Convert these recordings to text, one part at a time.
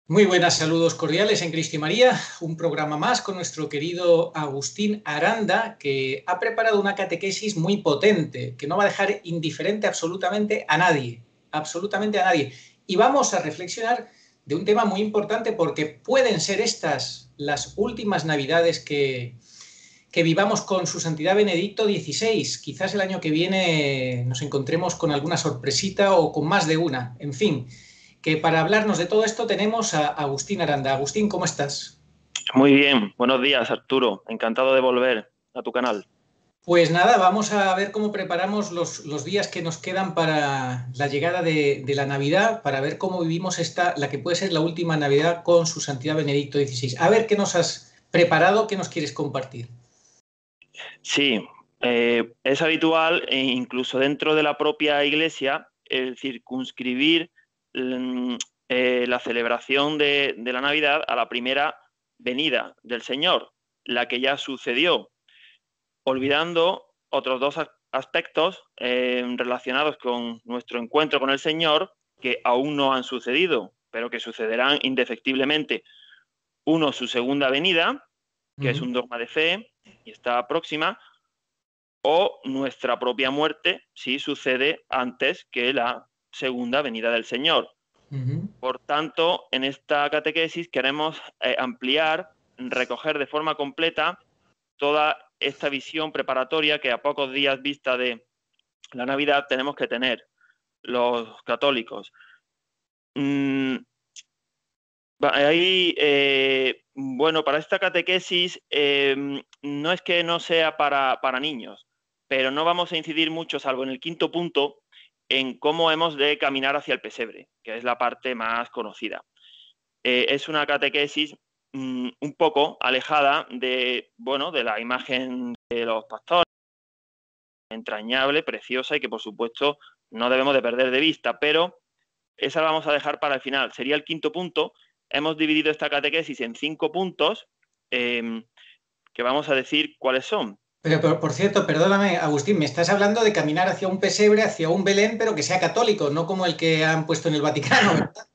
Muy buenas, saludos cordiales en Cristo y María, un programa más con nuestro querido Agustín Aranda, que ha preparado una catequesis muy potente, que no va a dejar indiferente absolutamente a nadie, absolutamente a nadie. Y vamos a reflexionar de un tema muy importante porque pueden ser estas las últimas Navidades que vivamos con su santidad Benedicto XVI. Quizás el año que viene nos encontremos con alguna sorpresita o con más de una, en fin, que para hablarnos de todo esto tenemos a Agustín Aranda. Agustín, ¿cómo estás? Muy bien, buenos días Arturo, encantado de volver a tu canal. Pues nada, vamos a ver cómo preparamos los días que nos quedan para la llegada de la Navidad, para ver cómo vivimos esta, la que puede ser la última Navidad con su santidad Benedicto XVI. A ver qué nos has preparado, qué nos quieres compartir. Sí, es habitual, incluso dentro de la propia iglesia, el circunscribir mm, la celebración de la Navidad a la primera venida del Señor, la que ya sucedió, olvidando otros dos aspectos relacionados con nuestro encuentro con el Señor que aún no han sucedido, pero que sucederán indefectiblemente. Uno, su segunda venida, que es un dogma de fe y está próxima, o nuestra propia muerte si sucede antes que la segunda venida del Señor. Por tanto, en esta catequesis queremos ampliar, recoger de forma completa toda esta visión preparatoria que a pocos días vista de la Navidad tenemos que tener los católicos. Ahí, bueno, para esta catequesis no es que no sea para niños, pero no vamos a incidir mucho, salvo en el quinto punto, en cómo hemos de caminar hacia el pesebre, que es la parte más conocida. Es una catequesis un poco alejada de, bueno, de la imagen de los pastores, entrañable, preciosa y que por supuesto no debemos de perder de vista, pero esa la vamos a dejar para el final. Sería el quinto punto. Hemos dividido esta catequesis en 5 puntos que vamos a decir cuáles son. Pero por cierto, perdóname, Agustín, me estás hablando de caminar hacia un pesebre, hacia un Belén, pero que sea católico, no como el que han puesto en el Vaticano, ¿verdad?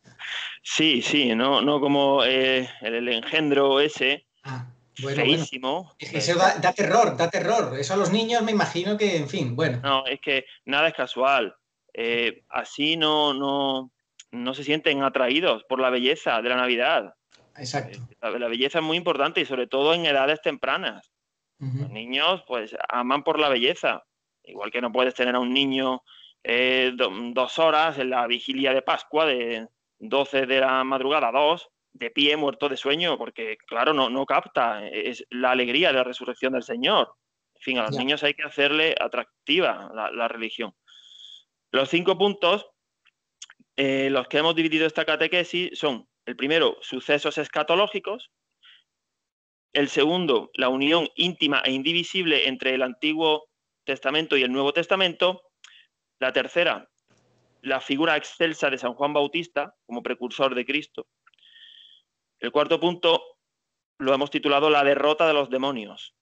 Sí, sí, no como el engendro ese, Ah, bueno. feísimo. Es que eso da terror, da terror. Eso a los niños me imagino que, en fin, bueno. No, es que nada es casual. Así no se sienten atraídos por la belleza de la Navidad. Exacto. La belleza es muy importante y sobre todo en edades tempranas. Los niños, pues, aman por la belleza. Igual que no puedes tener a un niño 2 horas en la vigilia de Pascua, de 12 de la madrugada a 2, de pie, muerto de sueño, porque, claro, no capta. Es la alegría de la resurrección del Señor. En fin, a los Ya. niños hay que hacerle atractiva la religión. Los 5 puntos, los que hemos dividido esta catequesis, son, el primero, sucesos escatológicos. El segundo, la unión íntima e indivisible entre el Antiguo Testamento y el Nuevo Testamento. La tercera, la figura excelsa de San Juan Bautista como precursor de Cristo. El cuarto punto lo hemos titulado La derrota de los demonios.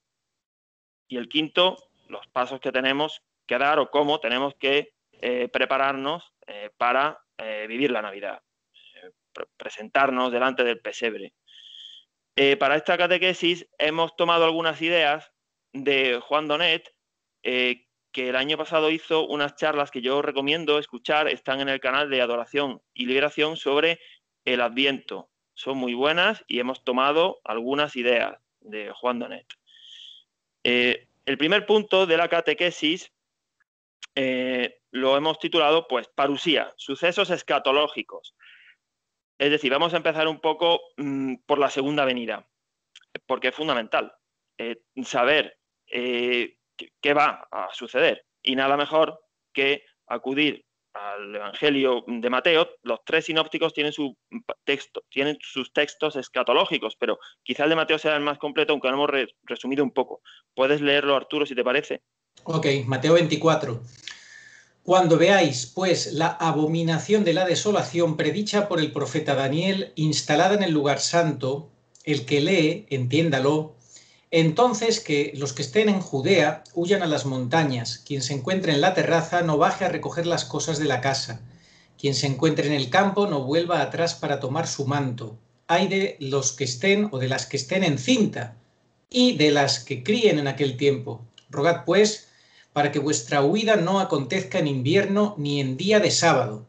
Y el quinto, los pasos que tenemos que dar o cómo tenemos que prepararnos para vivir la Navidad, presentarnos delante del pesebre. Para esta catequesis hemos tomado algunas ideas de Juan Donet, que el año pasado hizo unas charlas que yo recomiendo escuchar, están en el canal de Adoración y Liberación sobre el Adviento. Son muy buenas y hemos tomado algunas ideas de Juan Donet. El primer punto de la catequesis lo hemos titulado, pues, parusía, sucesos escatológicos. Es decir, vamos a empezar un poco por la segunda venida, porque es fundamental saber qué va a suceder. Y nada mejor que acudir al Evangelio de Mateo. Los 3 sinópticos tienen tienen sus textos escatológicos, pero quizá el de Mateo sea el más completo, aunque lo hemos resumido un poco. ¿Puedes leerlo, Arturo, si te parece? Ok, Mateo 24. Cuando veáis, pues, la abominación de la desolación predicha por el profeta Daniel, instalada en el lugar santo, el que lee, entiéndalo, entonces que los que estén en Judea huyan a las montañas, quien se encuentre en la terraza no baje a recoger las cosas de la casa, Quien se encuentre en el campo no vuelva atrás para tomar su manto. Ay de los que estén o de las que estén encinta y de las que críen en aquel tiempo. Rogad, pues, para que vuestra huida no acontezca en invierno ni en día de sábado,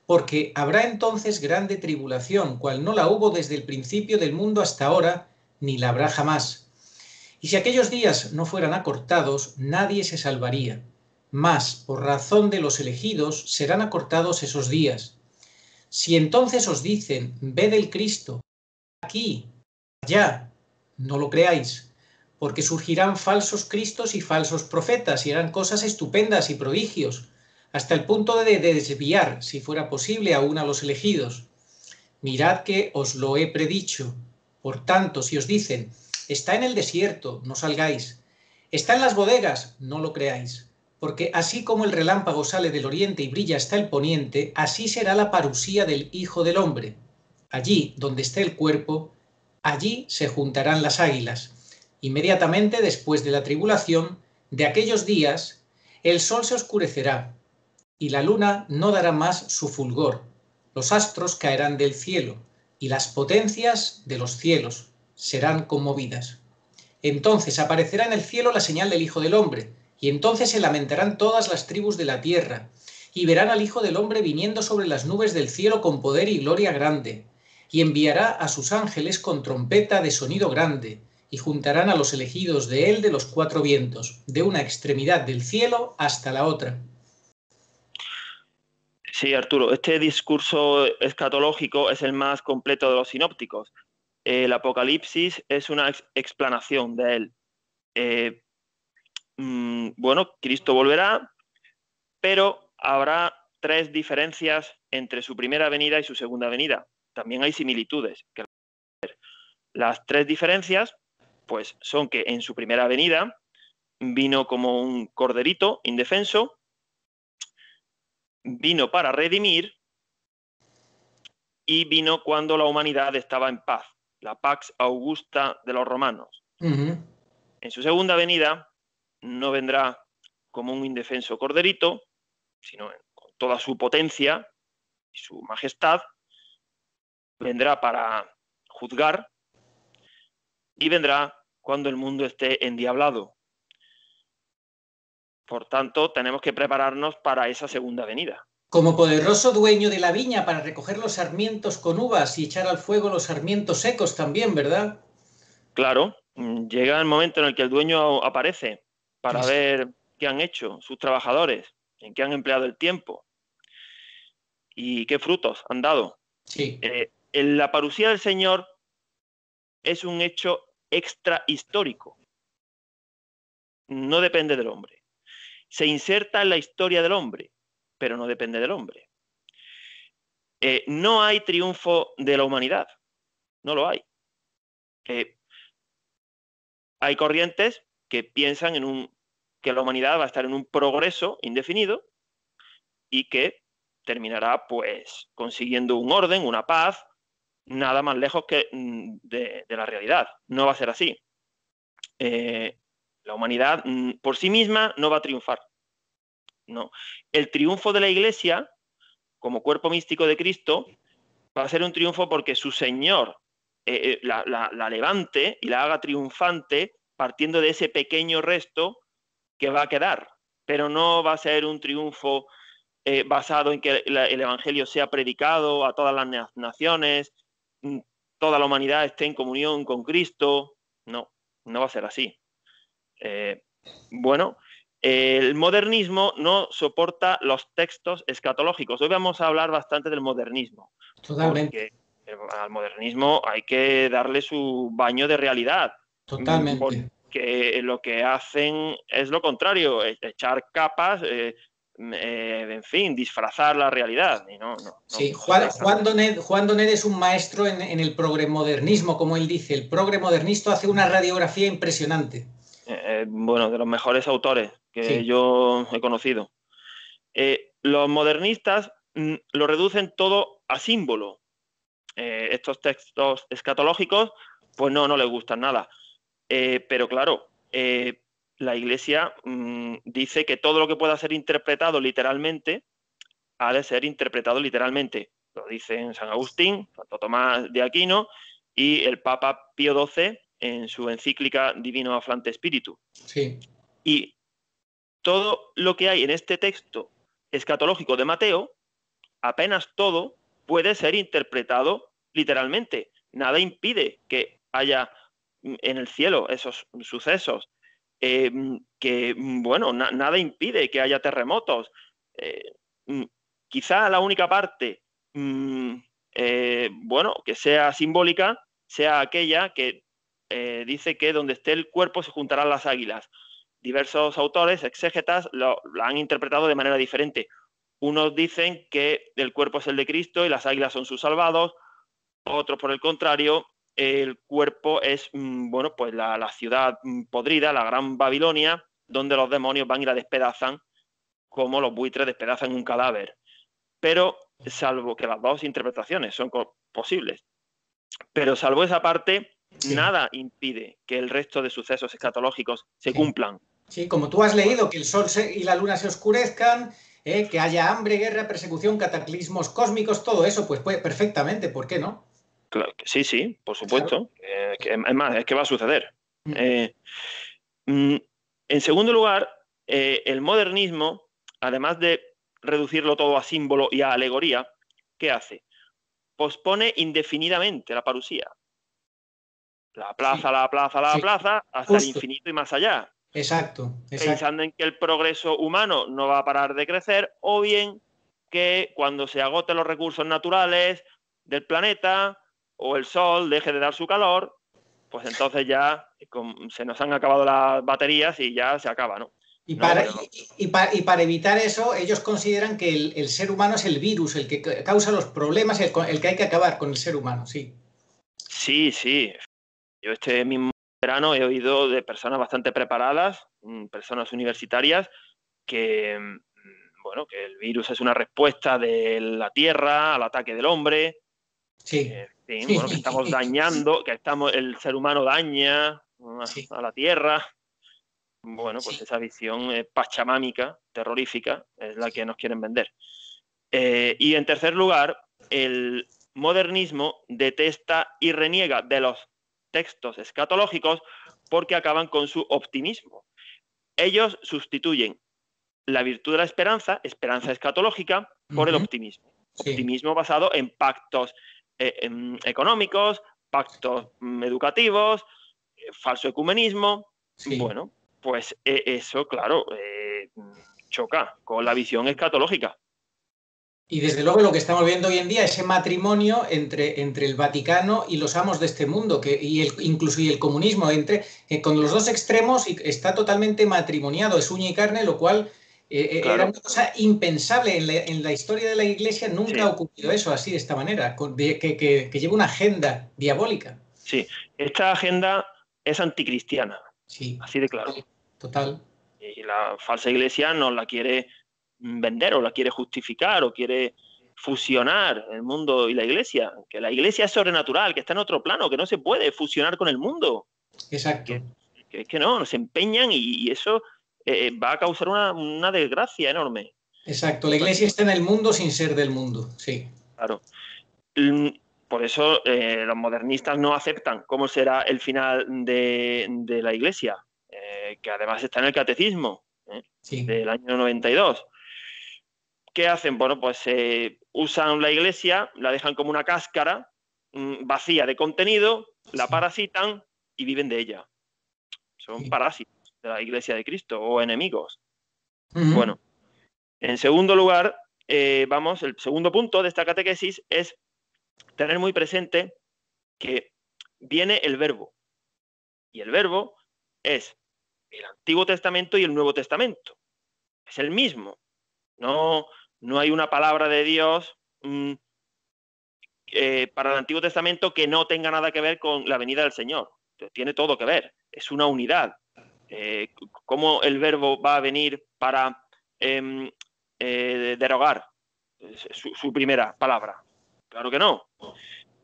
porque habrá entonces grande tribulación, cual no la hubo desde el principio del mundo hasta ahora, ni la habrá jamás. Y si aquellos días no fueran acortados, nadie se salvaría. Mas, por razón de los elegidos, serán acortados esos días. Si entonces os dicen, ved el Cristo, aquí, allá, no lo creáis, porque surgirán falsos cristos y falsos profetas y harán cosas estupendas y prodigios, hasta el punto de desviar, si fuera posible, aún a los elegidos. Mirad que os lo he predicho. Por tanto, si os dicen, está en el desierto, no salgáis. Está en las bodegas, no lo creáis. Porque así como el relámpago sale del oriente y brilla hasta el poniente, así será la parusía del Hijo del Hombre. Allí donde esté el cuerpo, allí se juntarán las águilas. Inmediatamente después de la tribulación, de aquellos días, el sol se oscurecerá, y la luna no dará más su fulgor. Los astros caerán del cielo, y las potencias de los cielos serán conmovidas. Entonces aparecerá en el cielo la señal del Hijo del Hombre, y entonces se lamentarán todas las tribus de la tierra, y verán al Hijo del Hombre viniendo sobre las nubes del cielo con poder y gloria grande, y enviará a sus ángeles con trompeta de sonido grande, y juntarán a los elegidos de él de los cuatro vientos, de una extremidad del cielo hasta la otra. Sí, Arturo, este discurso escatológico es el más completo de los sinópticos. El Apocalipsis es una explanación de él. Bueno, Cristo volverá, pero habrá tres diferencias entre su primera venida y su segunda venida. También hay similitudes. Las tres diferencias, pues, son que en su primera venida vino como un corderito indefenso, vino para redimir y vino cuando la humanidad estaba en paz, la Pax Augusta de los romanos. En su segunda venida no vendrá como un indefenso corderito, sino con toda su potencia y su majestad, vendrá para juzgar y vendrá cuando el mundo esté endiablado. Por tanto, tenemos que prepararnos para esa segunda venida. Como poderoso dueño de la viña para recoger los sarmientos con uvas y echar al fuego los sarmientos secos también, ¿verdad? Claro, llega el momento en el que el dueño aparece para ver qué han hecho sus trabajadores, en qué han empleado el tiempo y qué frutos han dado. Sí. La parusía del Señor es un hecho extrahistórico. No depende del hombre. Se inserta en la historia del hombre, pero no depende del hombre. No hay triunfo de la humanidad. No lo hay. Hay corrientes que piensan que la humanidad va a estar en un progreso indefinido y que terminará pues consiguiendo un orden, una paz, nada más lejos que de la realidad. No va a ser así. La humanidad por sí misma no va a triunfar. No. El triunfo de la Iglesia, como cuerpo místico de Cristo, va a ser un triunfo porque su Señor la levante y la haga triunfante partiendo de ese pequeño resto que va a quedar. Pero no va a ser un triunfo basado en que el Evangelio sea predicado a todas las naciones, toda la humanidad esté en comunión con Cristo. No, no va a ser así. Bueno, el modernismo no soporta los textos escatológicos. Hoy vamos a hablar bastante del modernismo. Totalmente. Porque al modernismo hay que darle su baño de realidad. Totalmente. Porque lo que hacen es lo contrario, echar capas, en fin, disfrazar la realidad. Y no sí, Juan Donet es un maestro en el progremodernismo, como él dice. El progremodernista hace una radiografía impresionante. Bueno, de los mejores autores que sí. yo he conocido. Los modernistas lo reducen todo a símbolo. Estos textos escatológicos, pues no les gustan nada. Pero claro, la Iglesia dice que todo lo que pueda ser interpretado literalmente ha de ser interpretado literalmente. Lo dicen San Agustín, Santo Tomás de Aquino y el Papa Pío XII en su encíclica Divino Afflante Spiritu. Sí. Y todo lo que hay en este texto escatológico de Mateo, apenas todo puede ser interpretado literalmente. Nada impide que haya en el cielo esos sucesos, nada impide que haya terremotos. Quizá la única parte, que sea simbólica, sea aquella que dice que donde esté el cuerpo se juntarán las águilas. Diversos autores, exégetas, lo han interpretado de manera diferente. Unos dicen que el cuerpo es el de Cristo y las águilas son sus salvados. Otros, por el contrario, el cuerpo es la ciudad podrida, la gran Babilonia, donde los demonios van y la despedazan como los buitres despedazan un cadáver. Pero, salvo que las dos interpretaciones son posibles, pero salvo esa parte, nada impide que el resto de sucesos escatológicos se cumplan. Sí, como tú has leído, que el sol y la luna se oscurezcan, que haya hambre, guerra, persecución, cataclismos cósmicos, todo eso, pues puede perfectamente, ¿por qué no? Claro, sí, por supuesto. Claro. Es más, es que va a suceder. En segundo lugar, el modernismo, además de reducirlo todo a símbolo y a alegoría, ¿qué hace? Pospone indefinidamente la parusía. La plaza, hasta el infinito y más allá. Exacto. Pensando en que el progreso humano no va a parar de crecer, o bien que cuando se agoten los recursos naturales del planeta o el sol deje de dar su calor, pues entonces ya se nos han acabado las baterías y ya se acaba, ¿no? Y para evitar eso, ellos consideran que el ser humano es el virus, el que causa los problemas, el que hay que acabar con el ser humano, sí. Sí. Yo este mismo verano he oído de personas bastante preparadas, personas universitarias, que el virus es una respuesta de la Tierra al ataque del hombre. Sí. Que estamos dañando, el ser humano daña a la Tierra. Pues esa visión pachamámica, terrorífica, es la que nos quieren vender. Y en tercer lugar, el modernismo detesta y reniega de los textos escatológicos porque acaban con su optimismo. Ellos sustituyen la virtud de la esperanza escatológica, por el optimismo. Sí. Optimismo basado en pactos económicos, pactos educativos, falso ecumenismo. Sí. Bueno, pues eso, claro, choca con la visión escatológica. Y desde luego lo que estamos viendo hoy en día, ese matrimonio entre el Vaticano y los amos de este mundo, incluso el comunismo, con los dos extremos está totalmente matrimoniado, es uña y carne, lo cual claro. Era una cosa impensable en la historia de la Iglesia, nunca ha ocurrido eso así, de esta manera, que lleva una agenda diabólica. Sí, esta agenda es anticristiana, sí. Así de claro. Total. Y la falsa Iglesia nos la quiere vender o la quiere justificar o quiere fusionar el mundo y la Iglesia, que la Iglesia es sobrenatural, que está en otro plano, que no se puede fusionar con el mundo. Exacto. Que no, se empeñan y eso va a causar una desgracia enorme. Exacto, la Iglesia está en el mundo sin ser del mundo, sí. Claro. Por eso los modernistas no aceptan cómo será el final de la Iglesia, que además está en el Catecismo sí. Del año 92. ¿Qué hacen? Bueno, pues usan la Iglesia, la dejan como una cáscara vacía de contenido, la parasitan y viven de ella. Son parásitos de la Iglesia de Cristo o enemigos. Bueno, en segundo lugar, el segundo punto de esta catequesis es tener muy presente que viene el verbo. Y el verbo es el Antiguo Testamento y el Nuevo Testamento. Es el mismo. No hay una palabra de Dios para el Antiguo Testamento que no tenga nada que ver con la venida del Señor. Tiene todo que ver. Es una unidad. ¿Cómo el verbo va a venir para derogar su primera palabra? Claro que no.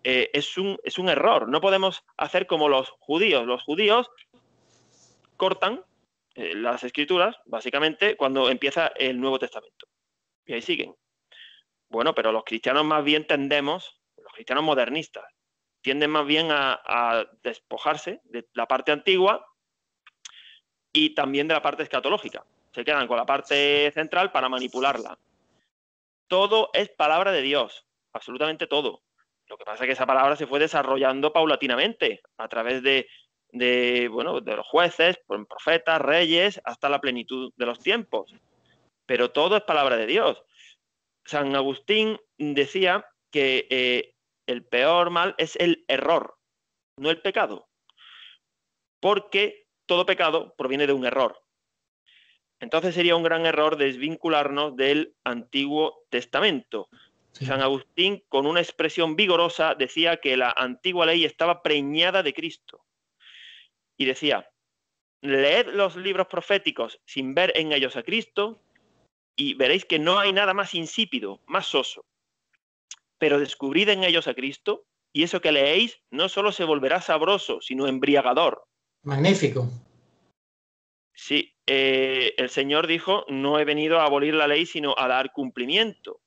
Es un error. No podemos hacer como los judíos. Los judíos cortan las escrituras, básicamente, cuando empieza el Nuevo Testamento. Y ahí siguen. Bueno, pero los cristianos más bien tendemos, los cristianos modernistas, tienden más bien a despojarse de la parte antigua y también de la parte escatológica. Se quedan con la parte central para manipularla. Todo es palabra de Dios, absolutamente todo. Lo que pasa es que esa palabra se fue desarrollando paulatinamente a través de los jueces, profetas, reyes, hasta la plenitud de los tiempos. Pero todo es palabra de Dios. San Agustín decía que el peor mal es el error, no el pecado, porque todo pecado proviene de un error. Entonces sería un gran error desvincularnos del Antiguo Testamento. Sí. San Agustín, con una expresión vigorosa, decía que la antigua ley estaba preñada de Cristo. Y decía, leed los libros proféticos sin ver en ellos a Cristo y veréis que no hay nada más insípido, más soso. Pero descubrid en ellos a Cristo y eso que leéis no solo se volverá sabroso, sino embriagador. Magnífico. Sí, el Señor dijo, no he venido a abolir la ley, sino a dar cumplimiento.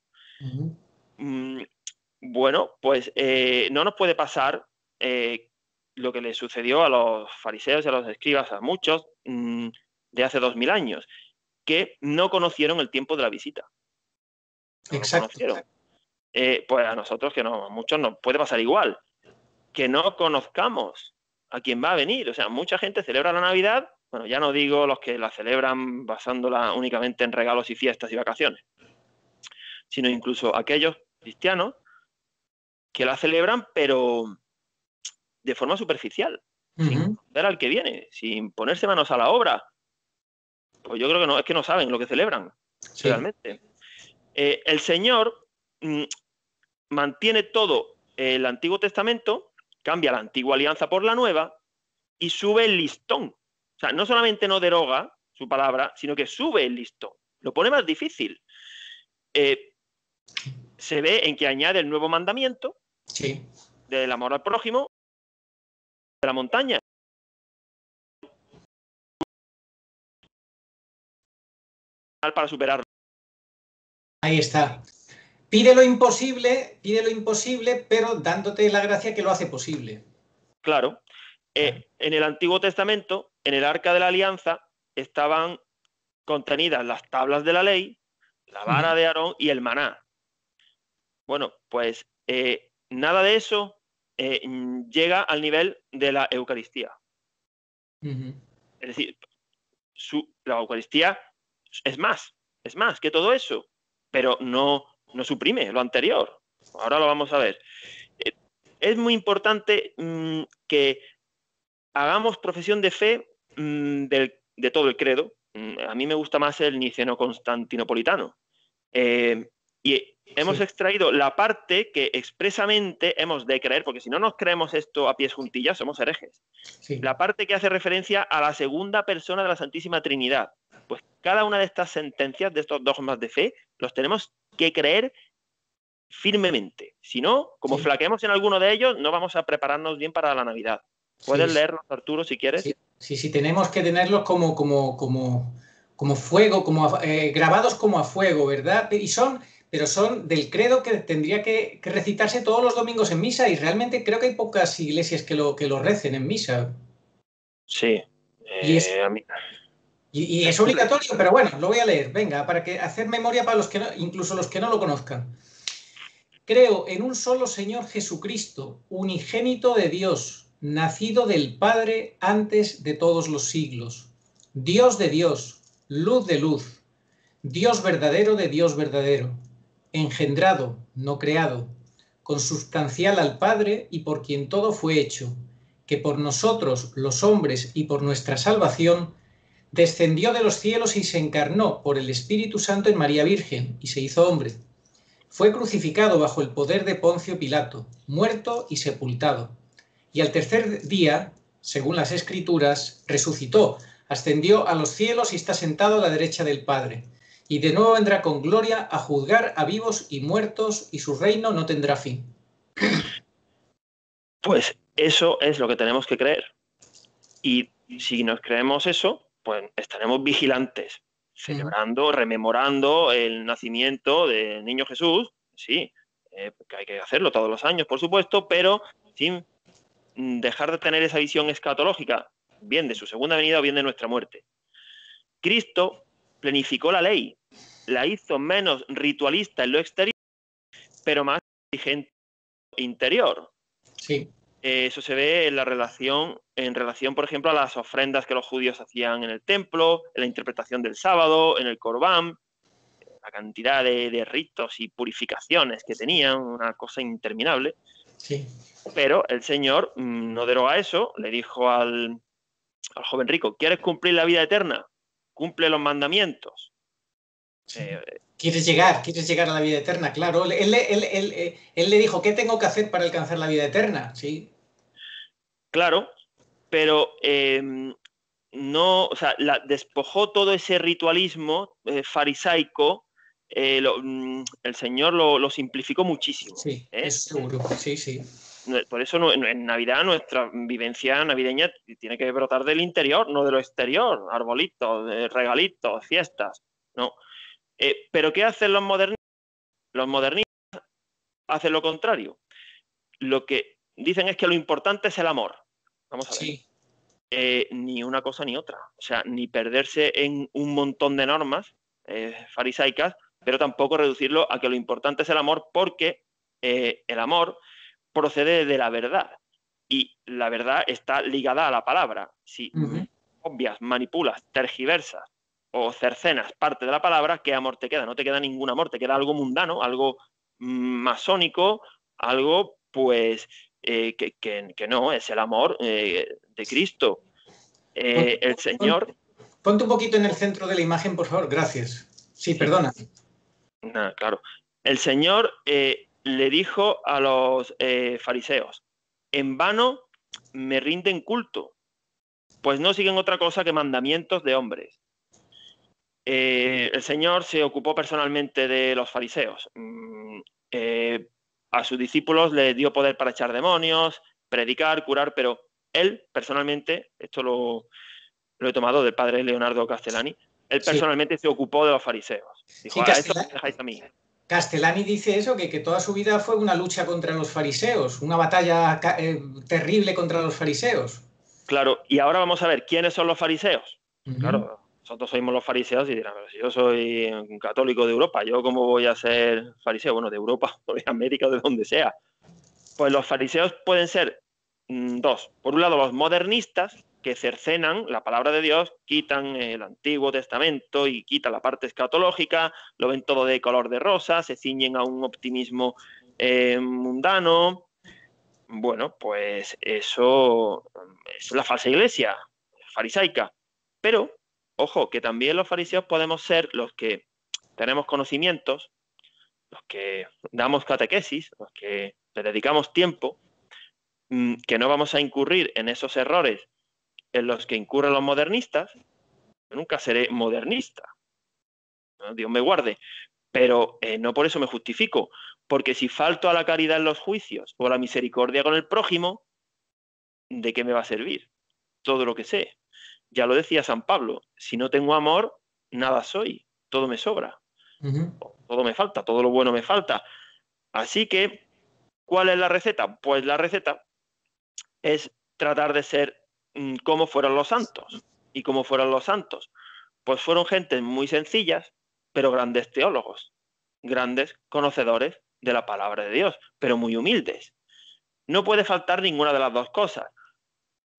Bueno, pues no nos puede pasar lo que le sucedió a los fariseos y a los escribas, a muchos, de hace 2000 años, que no conocieron el tiempo de la visita. No Exacto. Lo conocieron. Pues a nosotros, que no, a muchos nos puede pasar igual, que no conozcamos a quién va a venir. O sea, mucha gente celebra la Navidad, bueno, ya no digo los que la celebran basándola únicamente en regalos y fiestas y vacaciones, sino incluso aquellos cristianos que la celebran, pero de forma superficial, sin ver al que viene, sin ponerse manos a la obra. Pues yo creo que no, es que no saben lo que celebran, sí. Realmente. El Señor mantiene todo el Antiguo Testamento, cambia la antigua alianza por la nueva y sube el listón. O sea, no solamente no deroga su palabra, sino que sube el listón. Lo pone más difícil. Se ve en que añade el nuevo mandamiento, sí, del amor al prójimo, de la montaña. Para superarlo. Ahí está. Pide lo imposible, pero dándote la gracia que lo hace posible. Claro. En el Antiguo Testamento, en el Arca de la Alianza, estaban contenidas las tablas de la ley, la vara de Aarón y el maná. Bueno, pues nada de eso llega al nivel de la Eucaristía. Es decir, la Eucaristía es más que todo eso, pero no suprime lo anterior. Ahora lo vamos a ver. Es muy importante que hagamos profesión de fe de todo el credo. A mí me gusta más el niceno-constantinopolitano. Y hemos extraído la parte que expresamente hemos de creer, porque si no nos creemos esto a pies juntillas, somos herejes. Sí. La parte que hace referencia a la segunda persona de la Santísima Trinidad. Pues cada una de estas sentencias, de estos dogmas de fe, los tenemos que creer firmemente. Si no, como flaqueemos en alguno de ellos, no vamos a prepararnos bien para la Navidad. Puedes leerlos, Arturo, si quieres. Sí, tenemos que tenerlos como fuego, grabados como a fuego, ¿verdad? Pero son del credo que tendría que recitarse todos los domingos en misa, y realmente creo que hay pocas iglesias que lo recen en misa. Sí. Y es obligatorio, pero bueno, lo voy a leer, venga, para hacer memoria para incluso los que no lo conozcan. Creo en un solo Señor Jesucristo, unigénito de Dios, nacido del Padre antes de todos los siglos, Dios de Dios, luz de luz, Dios verdadero de Dios verdadero, engendrado, no creado, consubstancial al Padre y por quien todo fue hecho, que por nosotros, los hombres, y por nuestra salvación, descendió de los cielos y se encarnó por el Espíritu Santo en María Virgen y se hizo hombre. Fue crucificado bajo el poder de Poncio Pilato, muerto y sepultado. Y al tercer día, según las Escrituras, resucitó, ascendió a los cielos y está sentado a la derecha del Padre. Y de nuevo vendrá con gloria a juzgar a vivos y muertos, y su reino no tendrá fin. Pues eso es lo que tenemos que creer. Y si nos creemos eso, pues estaremos vigilantes, celebrando, rememorando el nacimiento del niño Jesús, sí, porque hay que hacerlo todos los años, por supuesto, pero sin dejar de tener esa visión escatológica, bien de su segunda venida o bien de nuestra muerte. Cristo planificó la ley, la hizo menos ritualista en lo exterior, pero más exigente interior. Sí. Eso se ve en relación, por ejemplo, a las ofrendas que los judíos hacían en el templo, en la interpretación del sábado, en el Corbán, la cantidad de ritos y purificaciones que tenían, una cosa interminable. Sí. Pero el Señor no deroga eso, le dijo al joven rico: ¿quieres cumplir la vida eterna? Cumple los mandamientos. Sí. ¿Quieres llegar a la vida eterna? Claro, él le dijo, ¿qué tengo que hacer para alcanzar la vida eterna? Sí. Claro, pero no, o sea, despojó todo ese ritualismo farisaico, el Señor lo simplificó muchísimo. Sí, eso seguro, sí, sí. Por eso en Navidad nuestra vivencia navideña tiene que brotar del interior, no de lo exterior, arbolitos, regalitos, fiestas, no. Pero ¿qué hacen los modernistas? Los modernistas hacen lo contrario. Lo que dicen es que lo importante es el amor. Vamos a ver. Sí. Ni una cosa ni otra. O sea, ni perderse en un montón de normas farisaicas, pero tampoco reducirlo a que lo importante es el amor, porque el amor procede de la verdad. Y la verdad está ligada a la palabra. Si obvias, manipulas, tergiversas o cercenas parte de la palabra, ¿qué amor te queda? No te queda ningún amor, te queda algo mundano, algo masónico, algo pues que no, es el amor de Cristo. El Señor... Ponte un poquito en el centro de la imagen, por favor, gracias. Sí, perdona. Nada, claro. El Señor le dijo a los fariseos: en vano me rinden culto, pues no siguen otra cosa que mandamientos de hombres. El Señor se ocupó personalmente de los fariseos. A sus discípulos les dio poder para echar demonios, predicar, curar, pero él personalmente, esto lo he tomado del padre Leonardo Castellani, él personalmente se ocupó de los fariseos. Dijo: Sí, a eso me dejáis a mí. Castellani dice eso, que toda su vida fue una lucha contra los fariseos, una batalla terrible contra los fariseos. Claro, y ahora vamos a ver quiénes son los fariseos. Claro, nosotros somos los fariseos y dirán, pero si yo soy un católico de Europa, ¿yo cómo voy a ser fariseo? Bueno, de Europa o de América o de donde sea. Pues los fariseos pueden ser dos. Por un lado, los modernistas, que cercenan la palabra de Dios, quitan el Antiguo Testamento y quitan la parte escatológica, lo ven todo de color de rosa, se ciñen a un optimismo mundano. Bueno, pues eso es la falsa iglesia farisaica. Pero, ojo, que también los fariseos podemos ser los que tenemos conocimientos, los que damos catequesis, los que le dedicamos tiempo, que no vamos a incurrir en esos errores en los que incurren los modernistas. Yo nunca seré modernista, ¿no? Dios me guarde, pero no por eso me justifico, porque si falto a la caridad en los juicios o a la misericordia con el prójimo, ¿de qué me va a servir todo lo que sé? Ya lo decía San Pablo: si no tengo amor, nada soy, todo me sobra, todo me falta, todo lo bueno me falta. Así que, ¿cuál es la receta? Pues la receta es tratar de ser como fueron los santos. ¿Y cómo fueron los santos? Pues fueron gentes muy sencillas, pero grandes teólogos, grandes conocedores de la palabra de Dios, pero muy humildes. No puede faltar ninguna de las dos cosas.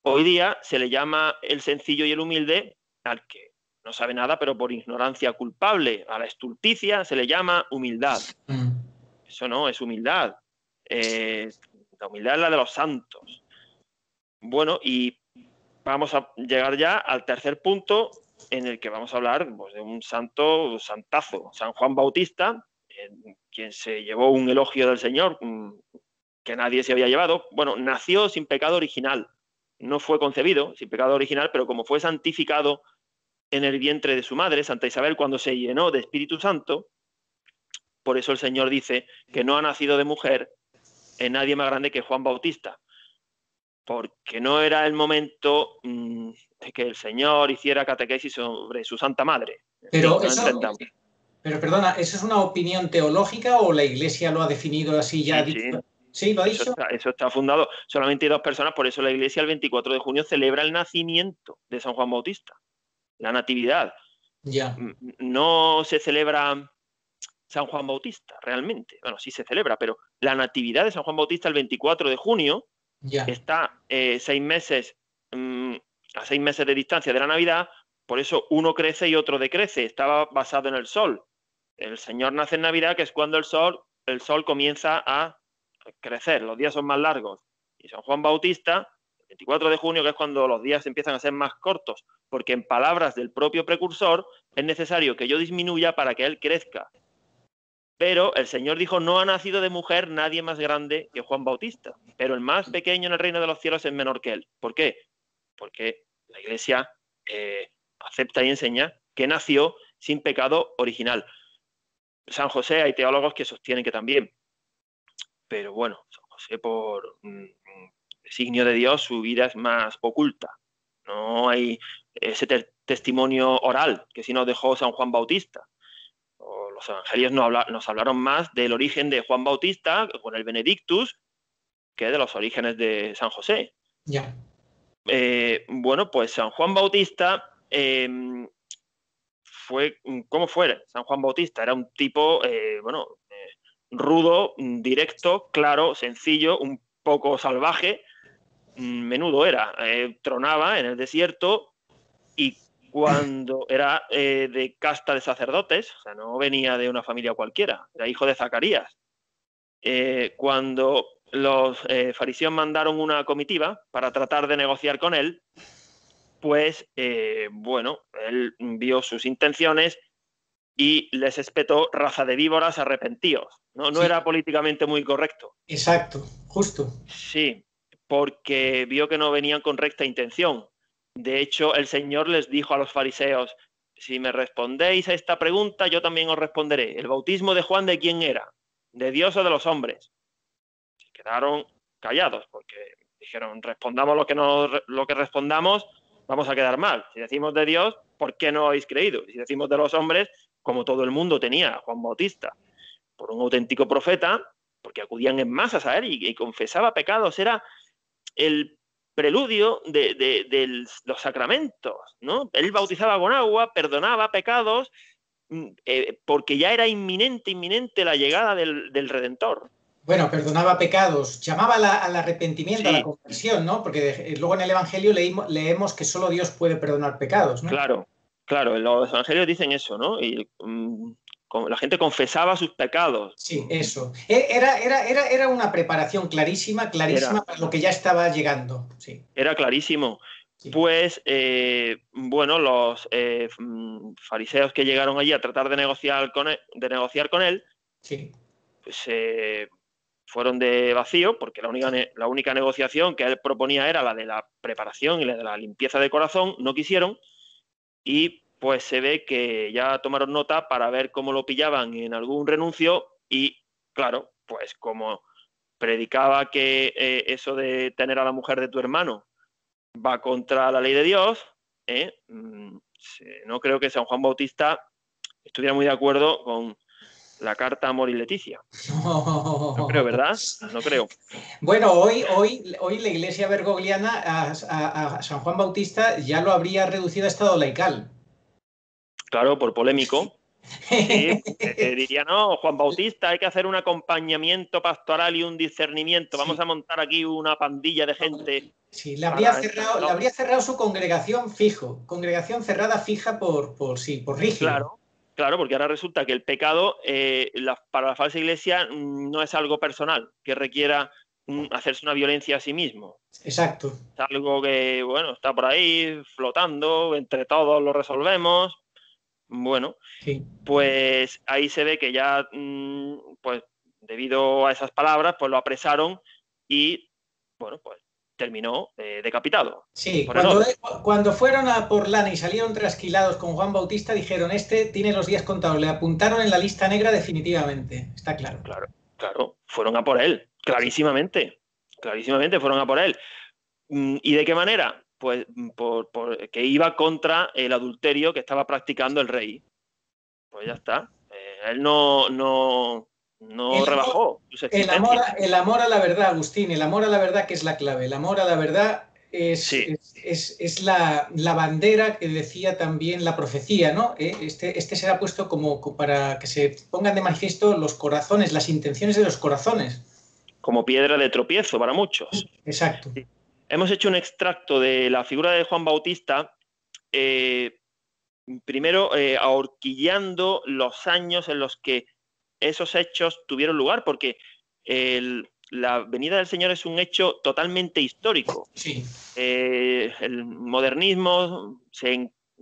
Hoy día se le llama el sencillo y el humilde al que no sabe nada, pero por ignorancia culpable. A la estulticia se le llama humildad. Eso no es humildad. La humildad es la de los santos. Bueno, y vamos a llegar ya al tercer punto, en el que vamos a hablar pues, de un santo, santazo, San Juan Bautista, quien se llevó un elogio del Señor que nadie se había llevado. Bueno, nació sin pecado original. No fue concebido sin pecado original, pero como fue santificado en el vientre de su madre, Santa Isabel, cuando se llenó de Espíritu Santo, por eso el Señor dice que no ha nacido de mujer nadie más grande que Juan Bautista, porque no era el momento de que el Señor hiciera catequesis sobre su Santa Madre. En fin, Pero no eso, entendamos. Pero perdona, ¿eso es una opinión teológica o la Iglesia lo ha definido así ya? Sí, sí. ¿Sí, lo ha dicho? Eso está fundado. Solamente hay 2 personas, por eso la Iglesia el 24 de junio celebra el nacimiento de San Juan Bautista, la Natividad. Ya. No se celebra San Juan Bautista, realmente. Bueno, sí se celebra, pero la Natividad de San Juan Bautista el 24 de junio Ya. está 6 meses, a 6 meses de distancia de la Navidad, por eso uno crece y otro decrece. Estaba basado en el sol. El Señor nace en Navidad, que es cuando el sol comienza a crecer, los días son más largos. Y San Juan Bautista, el 24 de junio, que es cuando los días empiezan a ser más cortos, porque en palabras del propio precursor, es necesario que yo disminuya para que él crezca. Pero el Señor dijo, no ha nacido de mujer nadie más grande que Juan Bautista, pero el más pequeño en el reino de los cielos es menor que él. ¿Por qué? Porque la Iglesia acepta y enseña que nació sin pecado original. San José, hay teólogos que sostienen que también, pero bueno, San José por designio de Dios su vida es más oculta. No hay ese testimonio oral que sí nos dejó San Juan Bautista. Los evangelios nos hablaron más del origen de Juan Bautista con el Benedictus que de los orígenes de San José. Ya. Bueno, pues San Juan Bautista fue, ¿cómo fue? San Juan Bautista era un tipo, rudo, directo, claro, sencillo, un poco salvaje, menudo era, tronaba en el desierto y cuando era de casta de sacerdotes, o sea, no venía de una familia cualquiera, era hijo de Zacarías. Cuando los fariseos mandaron una comitiva para tratar de negociar con él, pues, bueno, él vio sus intenciones y les espetó raza de víboras, arrepentíos. No Sí, era políticamente muy correcto. exacto, justo. Sí, porque vio que no venían con recta intención. De hecho, el Señor les dijo a los fariseos, si me respondéis a esta pregunta, yo también os responderé. ¿El bautismo de Juan de quién era? ¿De Dios o de los hombres? Se quedaron callados porque dijeron, respondamos lo que respondamos, vamos a quedar mal. Si decimos de Dios, ¿por qué no habéis creído? Y si decimos de los hombres, como todo el mundo tenía a Juan Bautista por un auténtico profeta, porque acudían en masas a él y confesaba pecados, era el preludio de los sacramentos, ¿no? Él bautizaba con agua, perdonaba pecados, porque ya era inminente la llegada del Redentor. Bueno, perdonaba pecados, llamaba al arrepentimiento, a la Sí, conversión, ¿no? Porque luego en el Evangelio leemos que solo Dios puede perdonar pecados, ¿no? claro, claro, los evangelios dicen eso, ¿no? Y la gente confesaba sus pecados. Sí, eso. Era una preparación clarísima, Era, clarísima para lo que ya estaba llegando. Sí, era clarísimo. sí, Pues, bueno, los fariseos que llegaron allí a tratar de negociar con él, sí. pues fueron de vacío, porque la única negociación que él proponía era la de la preparación y la de la limpieza de corazón, no quisieron, y pues se ve que ya tomaron nota para ver cómo lo pillaban en algún renuncio, y claro, pues como predicaba que eso de tener a la mujer de tu hermano va contra la ley de Dios, no creo que San Juan Bautista estuviera muy de acuerdo con la carta Amor y Leticia. No creo, ¿verdad? No creo. Bueno, hoy la Iglesia bergogliana a San Juan Bautista ya lo habría reducido a estado laical. Claro, por polémico. Sí, diría, no, Juan Bautista, hay que hacer un acompañamiento pastoral y un discernimiento. Vamos Sí, a montar aquí una pandilla de gente sí, para... le No, habría cerrado su congregación fijo, congregación cerrada fija por rígido. claro, claro, porque ahora resulta que el pecado para la falsa iglesia no es algo personal, que requiera hacerse una violencia a sí mismo. Exacto. Es algo que, bueno, está por ahí flotando, entre todos lo resolvemos. Bueno, Sí. pues ahí se ve que ya, pues debido a esas palabras, pues lo apresaron y, bueno, pues terminó decapitado Sí, por Herodes. cuando fueron a Porlana y salieron trasquilados con Juan Bautista, dijeron, este tiene los días contados, le apuntaron en la lista negra definitivamente, está claro. Claro, claro, fueron a por él, Sí. clarísimamente fueron a por él. ¿Y de qué manera? Pues que iba contra el adulterio que estaba practicando el rey. Pues ya está. Él no El amor, rebajó sus exigencias. el amor a la verdad, Agustín, el amor a la verdad que es la clave. El amor a la verdad Sí, es la bandera que decía también la profecía, ¿no? Este será puesto como para que se pongan de manifiesto los corazones, las intenciones de los corazones. como piedra de tropiezo para muchos. Exacto. Sí. Hemos hecho un extracto de la figura de Juan Bautista, primero ahorquillando los años en los que esos hechos tuvieron lugar, porque la venida del Señor es un hecho totalmente histórico. Sí. El modernismo,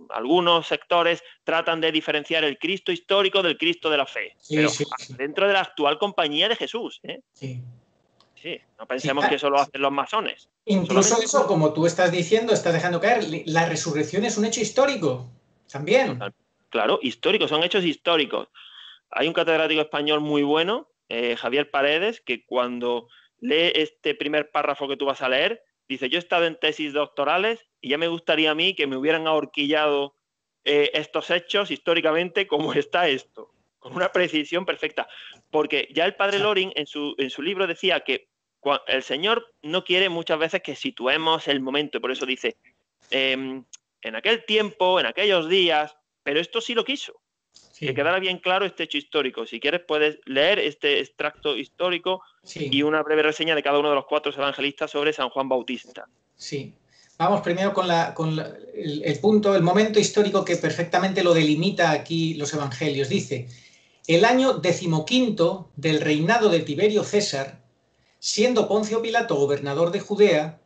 algunos sectores tratan de diferenciar el Cristo histórico del Cristo de la fe, Sí, pero sí, sí. dentro de la actual compañía de Jesús. Sí. Sí, no Sí. pensemos que eso lo hacen los masones Incluso solamente. eso, como tú estás diciendo, estás dejando caer, la resurrección es un hecho histórico. También. Total. Claro, históricos, son hechos históricos. Hay un catedrático español muy bueno, Javier Paredes, que cuando lee este primer párrafo que tú vas a leer, dice, yo he estado en tesis doctorales y ya me gustaría a mí que me hubieran ahorquillado estos hechos históricamente como está esto, con una precisión perfecta. Porque ya el padre Loring en su libro decía que el Señor no quiere muchas veces que situemos el momento, y por eso dice, en aquel tiempo, en aquellos días, pero esto sí lo quiso. Que Sí, quedara bien claro este hecho histórico. Si quieres, puedes leer este extracto histórico sí, y una breve reseña de cada uno de los 4 evangelistas sobre San Juan Bautista. sí. Vamos primero el punto, el momento histórico que perfectamente lo delimita aquí los evangelios. Dice, el año 15º del reinado de Tiberio César, siendo Poncio Pilato gobernador de Judea,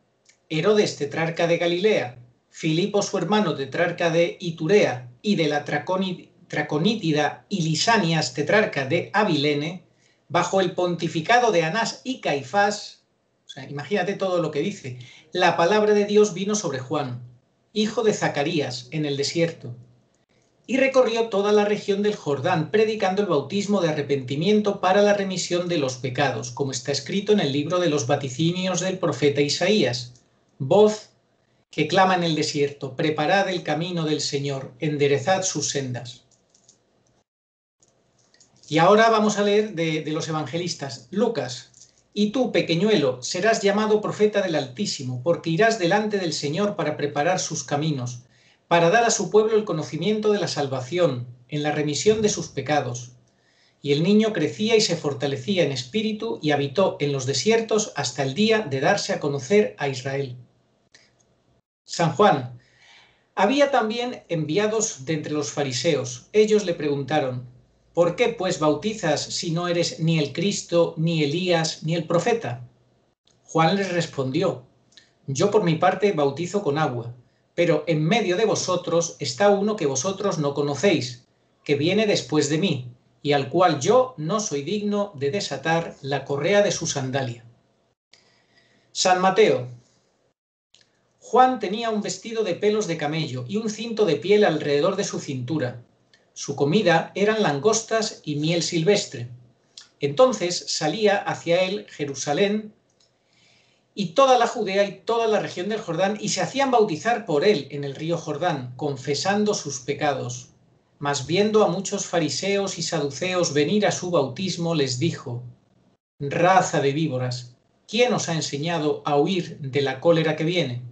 Herodes tetrarca de Galilea, Filipo su hermano tetrarca de Iturea y de la Traconítida y Lisanias tetrarca de Abilene, bajo el pontificado de Anás y Caifás, o sea, imagínate todo lo que dice, la palabra de Dios vino sobre Juan, hijo de Zacarías, en el desierto, y recorrió toda la región del Jordán, predicando el bautismo de arrepentimiento para la remisión de los pecados, como está escrito en el libro de los vaticinios del profeta Isaías. Voz que clama en el desierto, preparad el camino del Señor, enderezad sus sendas. Y ahora vamos a leer de los evangelistas. Lucas, y tú, pequeñuelo, serás llamado profeta del Altísimo, porque irás delante del Señor para preparar sus caminos, para dar a su pueblo el conocimiento de la salvación, en la remisión de sus pecados. Y el niño crecía y se fortalecía en espíritu y habitó en los desiertos hasta el día de darse a conocer a Israel. San Juan, había también enviados de entre los fariseos. Ellos le preguntaron, ¿por qué pues bautizas si no eres ni el Cristo, ni Elías, ni el profeta? Juan les respondió, yo por mi parte bautizo con agua, pero en medio de vosotros está uno que vosotros no conocéis, que viene después de mí, y al cual yo no soy digno de desatar la correa de su sandalia. San Mateo. Juan tenía un vestido de pelos de camello y un cinto de piel alrededor de su cintura. Su comida eran langostas y miel silvestre. Entonces salía hacia él Jerusalén y toda la Judea y toda la región del Jordán y se hacían bautizar por él en el río Jordán, confesando sus pecados. Mas viendo a muchos fariseos y saduceos venir a su bautismo, les dijo, raza de víboras, ¿quién os ha enseñado a huir de la cólera que viene?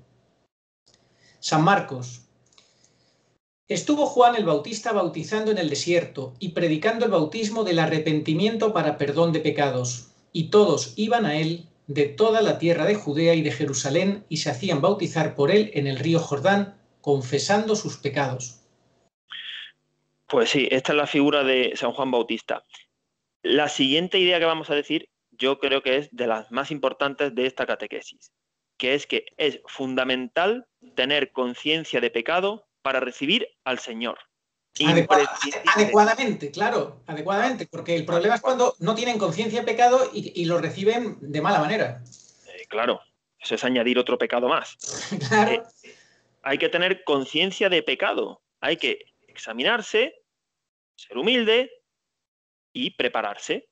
San Marcos. Estuvo Juan el Bautista bautizando en el desierto y predicando el bautismo del arrepentimiento para perdón de pecados, y todos iban a él de toda la tierra de Judea y de Jerusalén y se hacían bautizar por él en el río Jordán, confesando sus pecados. Pues sí, esta es la figura de San Juan Bautista. La siguiente idea que vamos a decir, yo creo que es de las más importantes de esta catequesis, que es fundamental tener conciencia de pecado para recibir al Señor. Imprescindible. Adecuadamente, claro, adecuadamente, porque el problema es cuando no tienen conciencia de pecado y lo reciben de mala manera. Claro, eso es añadir otro pecado más. Claro. Hay que tener conciencia de pecado, hay que examinarse, ser humilde y prepararse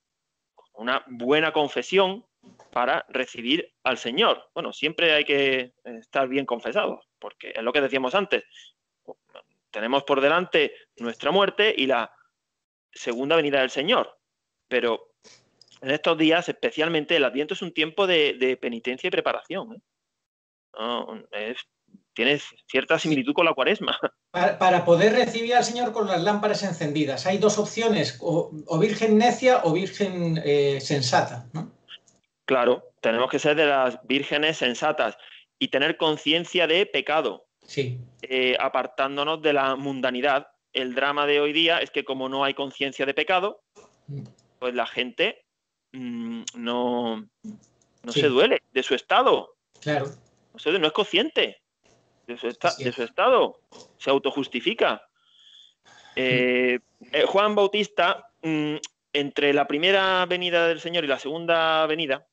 con una buena confesión para recibir al Señor. Bueno, siempre hay que estar bien confesados, porque es lo que decíamos antes. Tenemos por delante nuestra muerte y la segunda venida del Señor. Pero en estos días, especialmente, el Adviento es un tiempo de penitencia y preparación, ¿eh? No, tiene cierta similitud con la Cuaresma. Para poder recibir al Señor con las lámparas encendidas, hay dos opciones, o virgen necia o virgen sensata, ¿no? Claro, tenemos que ser de las vírgenes sensatas y tener conciencia de pecado, Sí. Apartándonos de la mundanidad. El drama de hoy día es que como no hay conciencia de pecado, pues la gente no Sí, se duele de su estado, claro. no es consciente de su Así es. estado, se autojustifica. Juan Bautista, entre la primera venida del Señor y la segunda venida,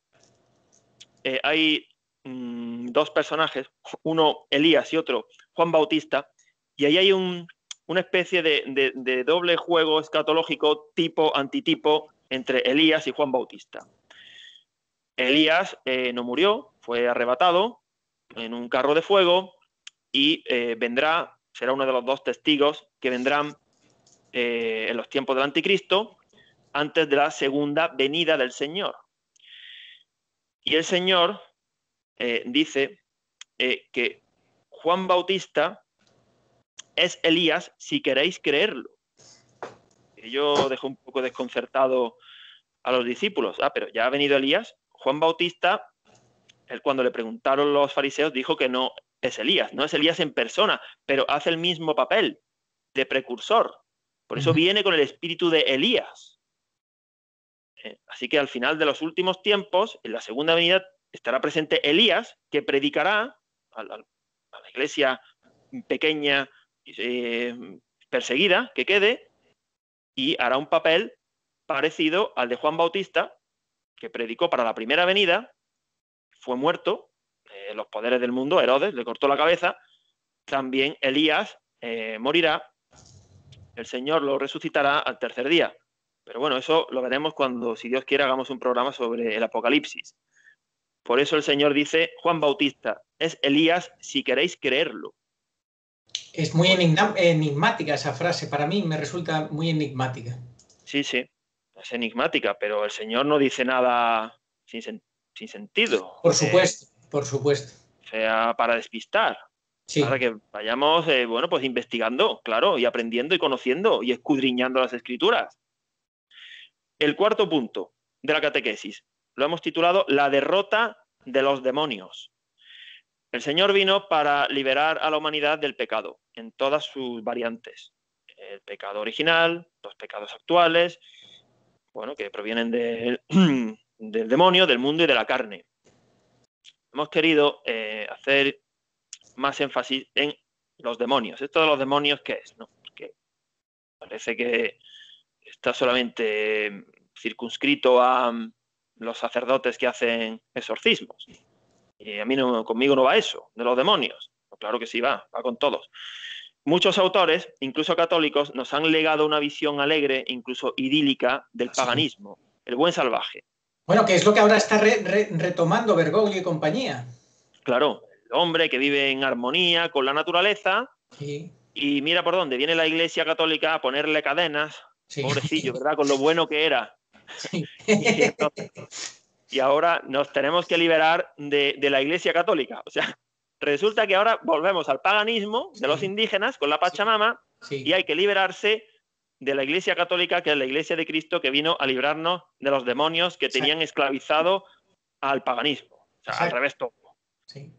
hay dos personajes, uno Elías y otro Juan Bautista, y ahí hay una especie de doble juego escatológico tipo antitipo entre Elías y Juan Bautista. Elías no murió, fue arrebatado en un carro de fuego y será uno de los dos testigos que vendrán en los tiempos del anticristo antes de la segunda venida del Señor. Y el Señor dice que Juan Bautista es Elías si queréis creerlo. Yo dejo un poco desconcertado a los discípulos. Pero ya ha venido Elías. Juan Bautista, él cuando le preguntaron los fariseos, dijo que no es Elías, no es Elías en persona, pero hace el mismo papel de precursor. Por eso viene con el espíritu de Elías. Así que al final de los últimos tiempos, en la segunda venida, estará presente Elías, que predicará a la iglesia pequeña, perseguida, que quede, y hará un papel parecido al de Juan Bautista, que predicó para la primera venida, fue muerto, los poderes del mundo, Herodes le cortó la cabeza. También Elías morirá, el Señor lo resucitará al tercer día. Pero bueno, eso lo veremos cuando, si Dios quiere, hagamos un programa sobre el Apocalipsis. Por eso el Señor dice, Juan Bautista es Elías si queréis creerlo. Es muy enigmática esa frase, para mí me resulta muy enigmática. Sí, es enigmática, pero el Señor no dice nada sin sentido. Por supuesto, por supuesto. O sea, para despistar. Sí. Para que vayamos, pues investigando, claro, y aprendiendo y conociendo y escudriñando las Escrituras. El cuarto punto de la catequesis lo hemos titulado La derrota de los demonios. El Señor vino para liberar a la humanidad del pecado, en todas sus variantes. El pecado original, los pecados actuales, que provienen del demonio, del mundo y de la carne. Hemos querido hacer más énfasis en los demonios. ¿Esto de los demonios qué es? ¿No? Porque parece que está solamente circunscrito a los sacerdotes que hacen exorcismos. Y a mí conmigo no va eso, de los demonios. Pues claro que sí va con todos. Muchos autores, incluso católicos, nos han legado una visión alegre, incluso idílica, del paganismo, el buen salvaje. Bueno, que es lo que ahora está retomando Bergoglio y compañía. Claro, el hombre que vive en armonía con la naturaleza. Sí. Y mira por dónde viene la Iglesia Católica a ponerle cadenas. Sí. Pobrecillo, ¿verdad? Con lo bueno que era. Sí. Y ahora nos tenemos que liberar de la Iglesia Católica. O sea, resulta que ahora volvemos al paganismo de los indígenas con la Pachamama. Sí. Y hay que liberarse de la Iglesia Católica, que es la Iglesia de Cristo, que vino a librarnos de los demonios que tenían esclavizado al paganismo. O sea, al revés todo. Sí.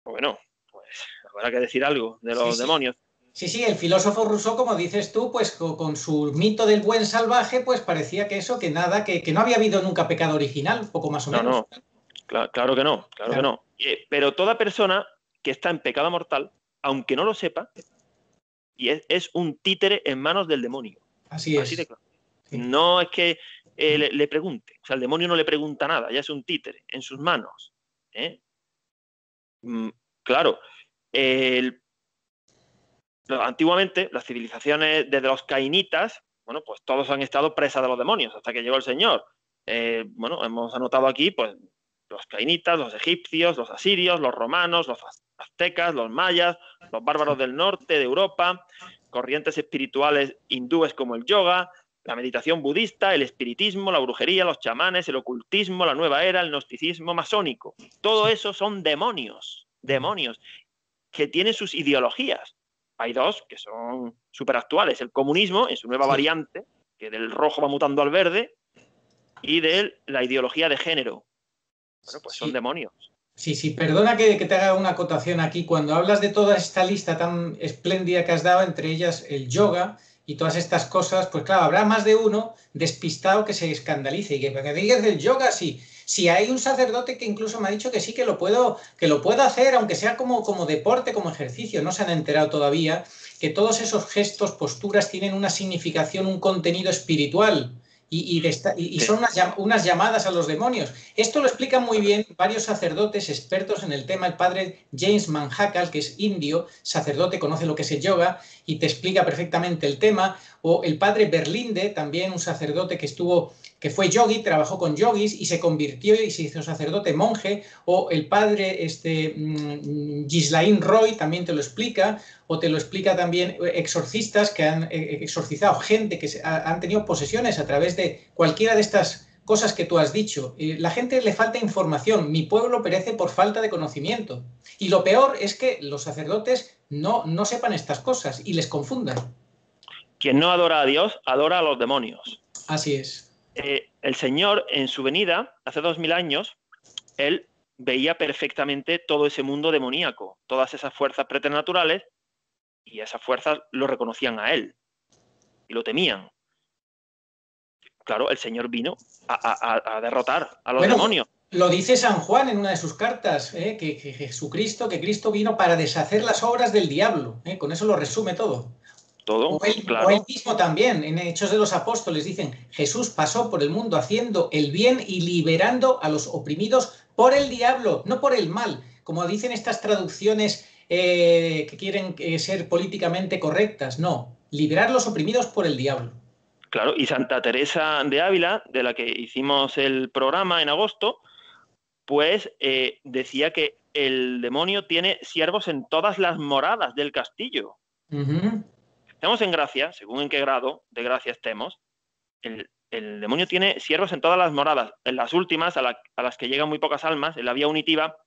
Bueno, pues habrá que decir algo de los demonios. Sí, el filósofo Rousseau, como dices tú, pues con su mito del buen salvaje, pues parecía que eso, que nada, que no había habido nunca pecado original, poco más o menos. No, claro que no. Pero toda persona que está en pecado mortal, aunque no lo sepa, y es un títere en manos del demonio. Así es. De claro. Sí. No es que le pregunte, o sea, el demonio no le pregunta nada, ya es un títere en sus manos. Claro, antiguamente las civilizaciones desde los cainitas, pues todos han estado presas de los demonios hasta que llegó el Señor. Hemos anotado aquí pues los cainitas, los egipcios, los asirios, los romanos, los aztecas, los mayas, los bárbaros del norte de Europa, corrientes espirituales hindúes como el yoga, la meditación budista, el espiritismo, la brujería, los chamanes, el ocultismo, la nueva era, el gnosticismo masónico. Todo eso son demonios que tienen sus ideologías. Hay dos que son súper actuales. El comunismo, en su nueva variante, que del rojo va mutando al verde, y de la ideología de género. Bueno, pues son demonios. Sí, perdona que te haga una acotación aquí. Cuando hablas de toda esta lista tan espléndida que has dado, entre ellas el yoga y todas estas cosas, pues claro, habrá más de uno despistado que se escandalice y que digas del yoga, sí. Si hay un sacerdote que incluso me ha dicho que sí, que lo puedo hacer, aunque sea como deporte, como ejercicio, no se han enterado todavía, que todos esos gestos, posturas tienen una significación, un contenido espiritual. Y son unas llamadas a los demonios. Esto lo explican muy bien varios sacerdotes expertos en el tema. El padre James Manhakkal, que es indio, sacerdote, conoce lo que es el yoga y te explica perfectamente el tema. O el padre Berlinde, también un sacerdote que fue yogi, trabajó con yogis y se convirtió y se hizo sacerdote monje. O el padre Ghislain Roy también te lo explica. O te lo explica también exorcistas que han exorcizado gente que han tenido posesiones a través de cualquiera de estas cosas que tú has dicho. La gente le falta información. Mi pueblo perece por falta de conocimiento. Y lo peor es que los sacerdotes no sepan estas cosas y les confundan. Quien no adora a Dios, adora a los demonios. Así es. El Señor, en su venida, hace 2000 años, él veía perfectamente todo ese mundo demoníaco, todas esas fuerzas preternaturales, y esas fuerzas lo reconocían a él y lo temían. Claro, el Señor vino a derrotar a los demonios. Lo dice San Juan en una de sus cartas, que Cristo vino para deshacer las obras del diablo. Con eso lo resume todo. Todo, o él mismo también, en Hechos de los Apóstoles, dicen, Jesús pasó por el mundo haciendo el bien y liberando a los oprimidos por el diablo, no por el mal, como dicen estas traducciones que quieren ser políticamente correctas. No, liberar a los oprimidos por el diablo. Claro, y Santa Teresa de Ávila, de la que hicimos el programa en agosto, pues decía que el demonio tiene siervos en todas las moradas del castillo. Estemos en gracia, según en qué grado de gracia estemos, el demonio tiene siervos en todas las moradas. En las últimas, a las que llegan muy pocas almas, en la vía unitiva,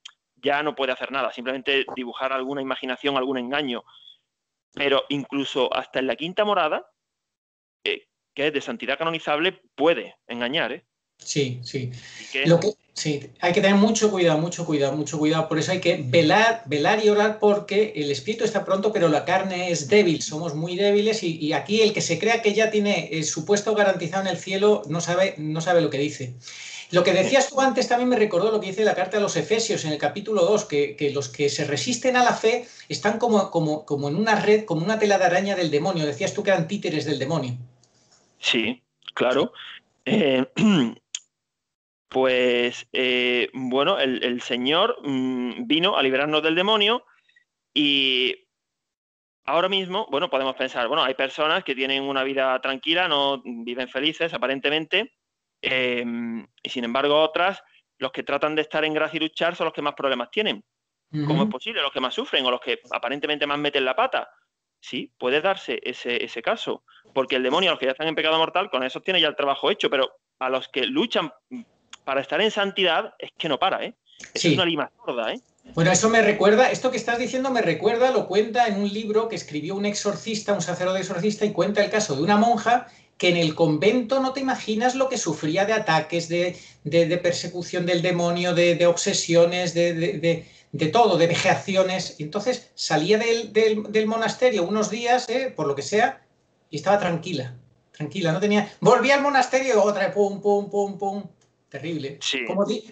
ya no puede hacer nada, simplemente dibujar alguna imaginación, algún engaño. Pero incluso hasta en la quinta morada, que es de santidad canonizable, puede engañar, ¿eh? Sí. Sí, hay que tener mucho cuidado. Por eso hay que velar y orar, porque el espíritu está pronto, pero la carne es débil. Somos muy débiles y aquí el que se crea que ya tiene su puesto garantizado en el cielo no sabe lo que dice. Lo que decías tú antes también me recordó lo que dice la carta a los Efesios en el capítulo 2, que los que se resisten a la fe están como en una red, como una tela de araña del demonio. Decías tú que eran títeres del demonio. Sí, claro. Bueno, el Señor vino a liberarnos del demonio y ahora mismo, bueno, podemos pensar, bueno, hay personas que tienen una vida tranquila, no viven felices aparentemente, y sin embargo otras, los que tratan de estar en gracia y luchar son los que más problemas tienen. ¿Cómo es posible? Los que más sufren o los que aparentemente más meten la pata. Sí, puede darse ese caso, porque el demonio, a los que ya están en pecado mortal, con esos tiene ya el trabajo hecho, pero a los que luchan para estar en santidad es que no para, ¿eh? Eso es una lima sorda, ¿eh? Bueno, eso me recuerda, esto que estás diciendo me recuerda, lo cuenta en un libro que escribió un exorcista, un sacerdote exorcista, y cuenta el caso de una monja que en el convento no te imaginas lo que sufría de ataques, de persecución del demonio, de obsesiones, de todo, de vejaciones. Entonces salía del monasterio unos días, por lo que sea, y estaba tranquila, no tenía... Volvía al monasterio, otra vez, pum, pum, pum, pum. Terrible. Sí.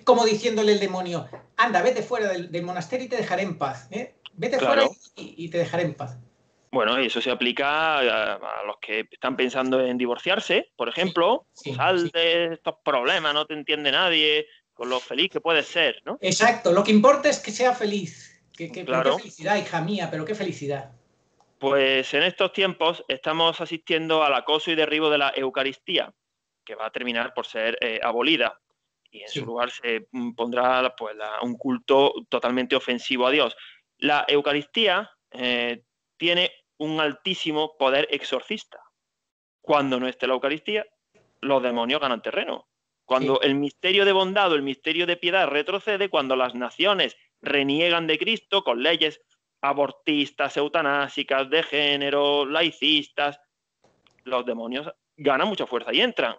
Como diciéndole el demonio, anda, vete fuera del monasterio y te dejaré en paz. Vete fuera y te dejaré en paz. Bueno, y eso se aplica a los que están pensando en divorciarse, por ejemplo. Sal de estos problemas, no te entiende nadie, con lo feliz que puedes ser, ¿no? Exacto, lo que importa es que sea feliz. Claro. Pero qué felicidad, hija mía, pero qué felicidad. Pues en estos tiempos estamos asistiendo al acoso y derribo de la Eucaristía, que va a terminar por ser abolida. Y en su lugar se pondrá pues, un culto totalmente ofensivo a Dios. La Eucaristía tiene un altísimo poder exorcista. cuando no esté la Eucaristía, los demonios ganan terreno. Cuando el misterio de bondad o el misterio de piedad retrocede, cuando las naciones reniegan de Cristo con leyes abortistas, eutanásicas, de género, laicistas, los demonios ganan mucha fuerza y entran.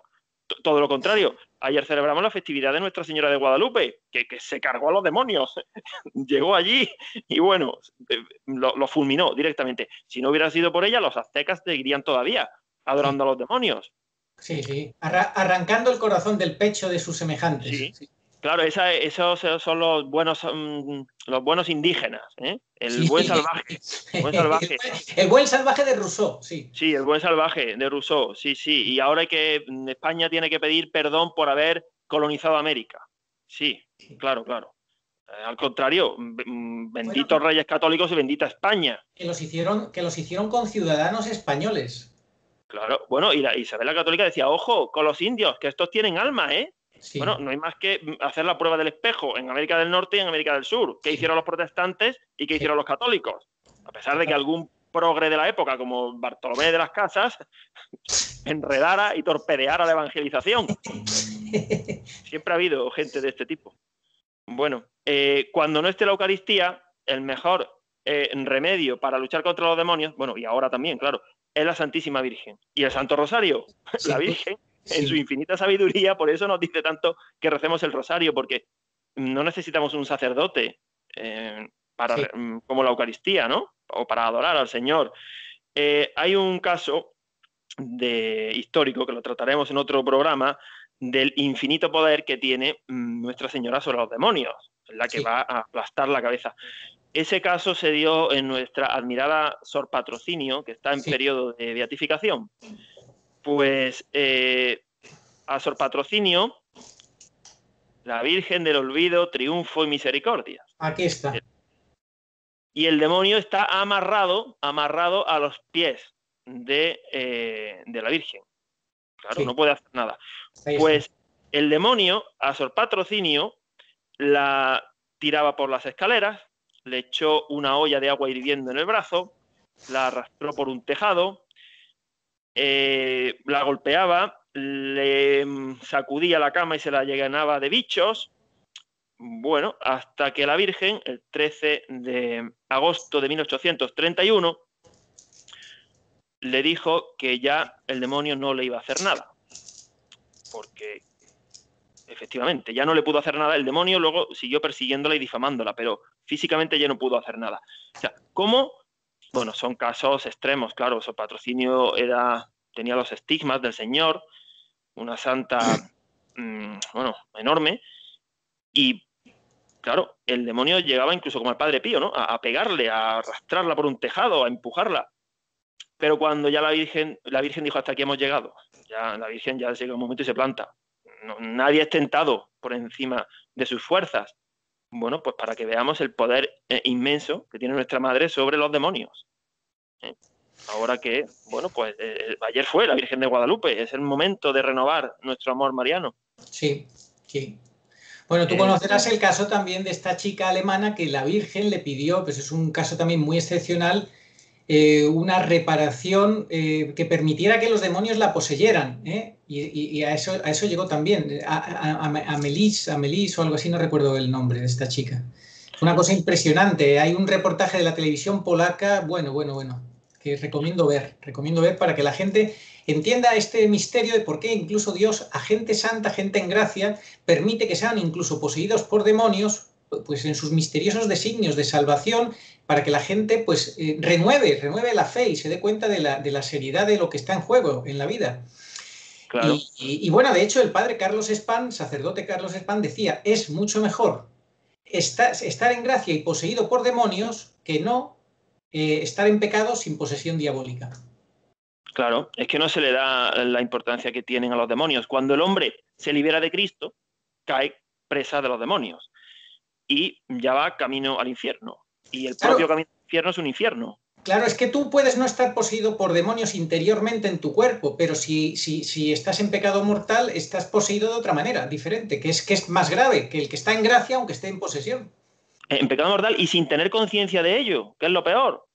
Todo lo contrario, ayer celebramos la festividad de Nuestra Señora de Guadalupe, que se cargó a los demonios, llegó allí y bueno, lo fulminó directamente. Si no hubiera sido por ella, los aztecas seguirían todavía adorando a los demonios. Sí, sí, arrancando el corazón del pecho de sus semejantes. Sí, sí. Claro, esos son los buenos indígenas, ¿eh? El buen salvaje. Buen salvaje. El buen salvaje de Rousseau, sí. Sí, el buen salvaje de Rousseau, sí, sí. Y ahora España tiene que pedir perdón por haber colonizado América. Sí, claro, claro. Al contrario, benditos reyes católicos y bendita España. Que los hicieron con ciudadanos españoles. Claro, bueno, y Isabel la Católica decía, ojo, con los indios, que estos tienen alma, ¿eh? Sí. Bueno, no hay más que hacer la prueba del espejo en América del Norte y en América del Sur. ¿Qué hicieron los protestantes y qué hicieron los católicos? A pesar de que algún progre de la época, como Bartolomé de las Casas, enredara y torpedeara la evangelización. Siempre ha habido gente de este tipo. Bueno, cuando no esté la Eucaristía, el mejor remedio para luchar contra los demonios, bueno, y ahora también, claro, es la Santísima Virgen. Y el Santo Rosario, sí, la Virgen, sí, en su infinita sabiduría, por eso nos dice tanto que recemos el Rosario, porque no necesitamos un sacerdote como la Eucaristía, ¿no? O para adorar al Señor. Hay un caso histórico, que lo trataremos en otro programa, del infinito poder que tiene Nuestra Señora sobre los demonios, la que va a aplastar la cabeza. Ese caso se dio en nuestra admirada Sor Patrocinio, que está en periodo de beatificación. Pues a Sor Patrocinio, la Virgen del Olvido, Triunfo y Misericordia. Aquí está. Y el demonio está amarrado a los pies de la Virgen. Claro, no puede hacer nada. Pues el demonio, a Sor Patrocinio, la tiraba por las escaleras, le echó una olla de agua hirviendo en el brazo, la arrastró por un tejado, la golpeaba, le sacudía la cama y se la llenaba de bichos. Bueno, hasta que la Virgen, el 13 de agosto de 1831, le dijo que ya el demonio no le iba a hacer nada. Porque, efectivamente, ya no le pudo hacer nada. El demonio luego siguió persiguiéndola y difamándola, pero físicamente ya no pudo hacer nada. O sea, ¿cómo? Bueno, son casos extremos, claro. Su patrocinio tenía los estigmas del Señor, una santa, bueno, enorme, y claro, el demonio llegaba incluso como el Padre Pío, ¿no? A pegarle, a arrastrarla por un tejado, a empujarla. Pero cuando ya la Virgen dijo, hasta aquí hemos llegado, ya la Virgen ya llega un momento y se planta. No, nadie es tentado por encima de sus fuerzas. Bueno, pues para que veamos el poder inmenso que tiene nuestra Madre sobre los demonios. Ahora que, bueno, pues ayer fue la Virgen de Guadalupe, es el momento de renovar nuestro amor mariano. Sí, sí. Bueno, tú conocerás el caso también de esta chica alemana que la Virgen le pidió, pues es un caso también muy excepcional, una reparación que permitiera que los demonios la poseyeran, y a eso llegó también, a Melis o algo así, no recuerdo el nombre de esta chica. Una cosa impresionante, hay un reportaje de la televisión polaca, bueno, que recomiendo ver para que la gente entienda este misterio de por qué incluso Dios a gente santa, gente en gracia, permite que sean incluso poseídos por demonios, pues en sus misteriosos designios de salvación, para que la gente pues renueve la fe y se dé cuenta de la seriedad de lo que está en juego en la vida. Claro. Y bueno, de hecho el padre Carlos Spahn, sacerdote Carlos Spahn, decía, es mucho mejor estar en gracia y poseído por demonios que no estar en pecado sin posesión diabólica. Claro, es que no se le da la importancia que tienen a los demonios. Cuando el hombre se libera de Cristo, cae presa de los demonios y ya va camino al infierno. Y el propio camino al infierno es un infierno. Claro, es que tú puedes no estar poseído por demonios interiormente en tu cuerpo, pero si estás en pecado mortal, estás poseído de otra manera, diferente, que es más grave que el que está en gracia, aunque esté en posesión. En pecado mortal y sin tener conciencia de ello, que es lo peor.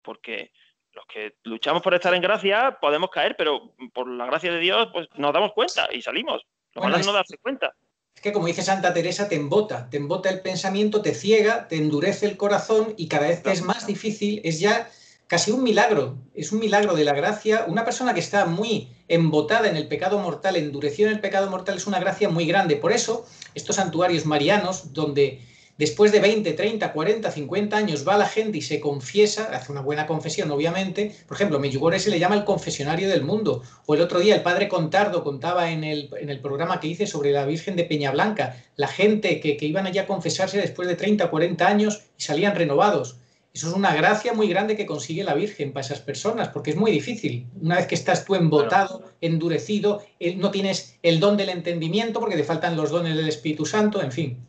Porque Los que luchamos por estar en gracia podemos caer, pero por la gracia de Dios pues nos damos cuenta y salimos. Lo malo es no darse cuenta. Es que, como dice Santa Teresa, te embota el pensamiento, te ciega, te endurece el corazón y cada vez te es más difícil, es ya casi un milagro, es un milagro de la gracia. Una persona que está muy embotada en el pecado mortal, endurecida en el pecado mortal, es una gracia muy grande. Por eso, estos santuarios marianos, donde después de 20, 30, 40, 50 años va la gente y se confiesa, hace una buena confesión, obviamente. Por ejemplo, Medjugorje se le llama el confesionario del mundo. O el otro día el padre Contardo contaba en el programa que hice sobre la Virgen de Peñablanca, la gente que iban allá a confesarse después de 30, 40 años y salían renovados. Eso es una gracia muy grande que consigue la Virgen para esas personas, porque es muy difícil. Una vez que estás tú embotado, endurecido, no tienes el don del entendimiento porque te faltan los dones del Espíritu Santo, en fin.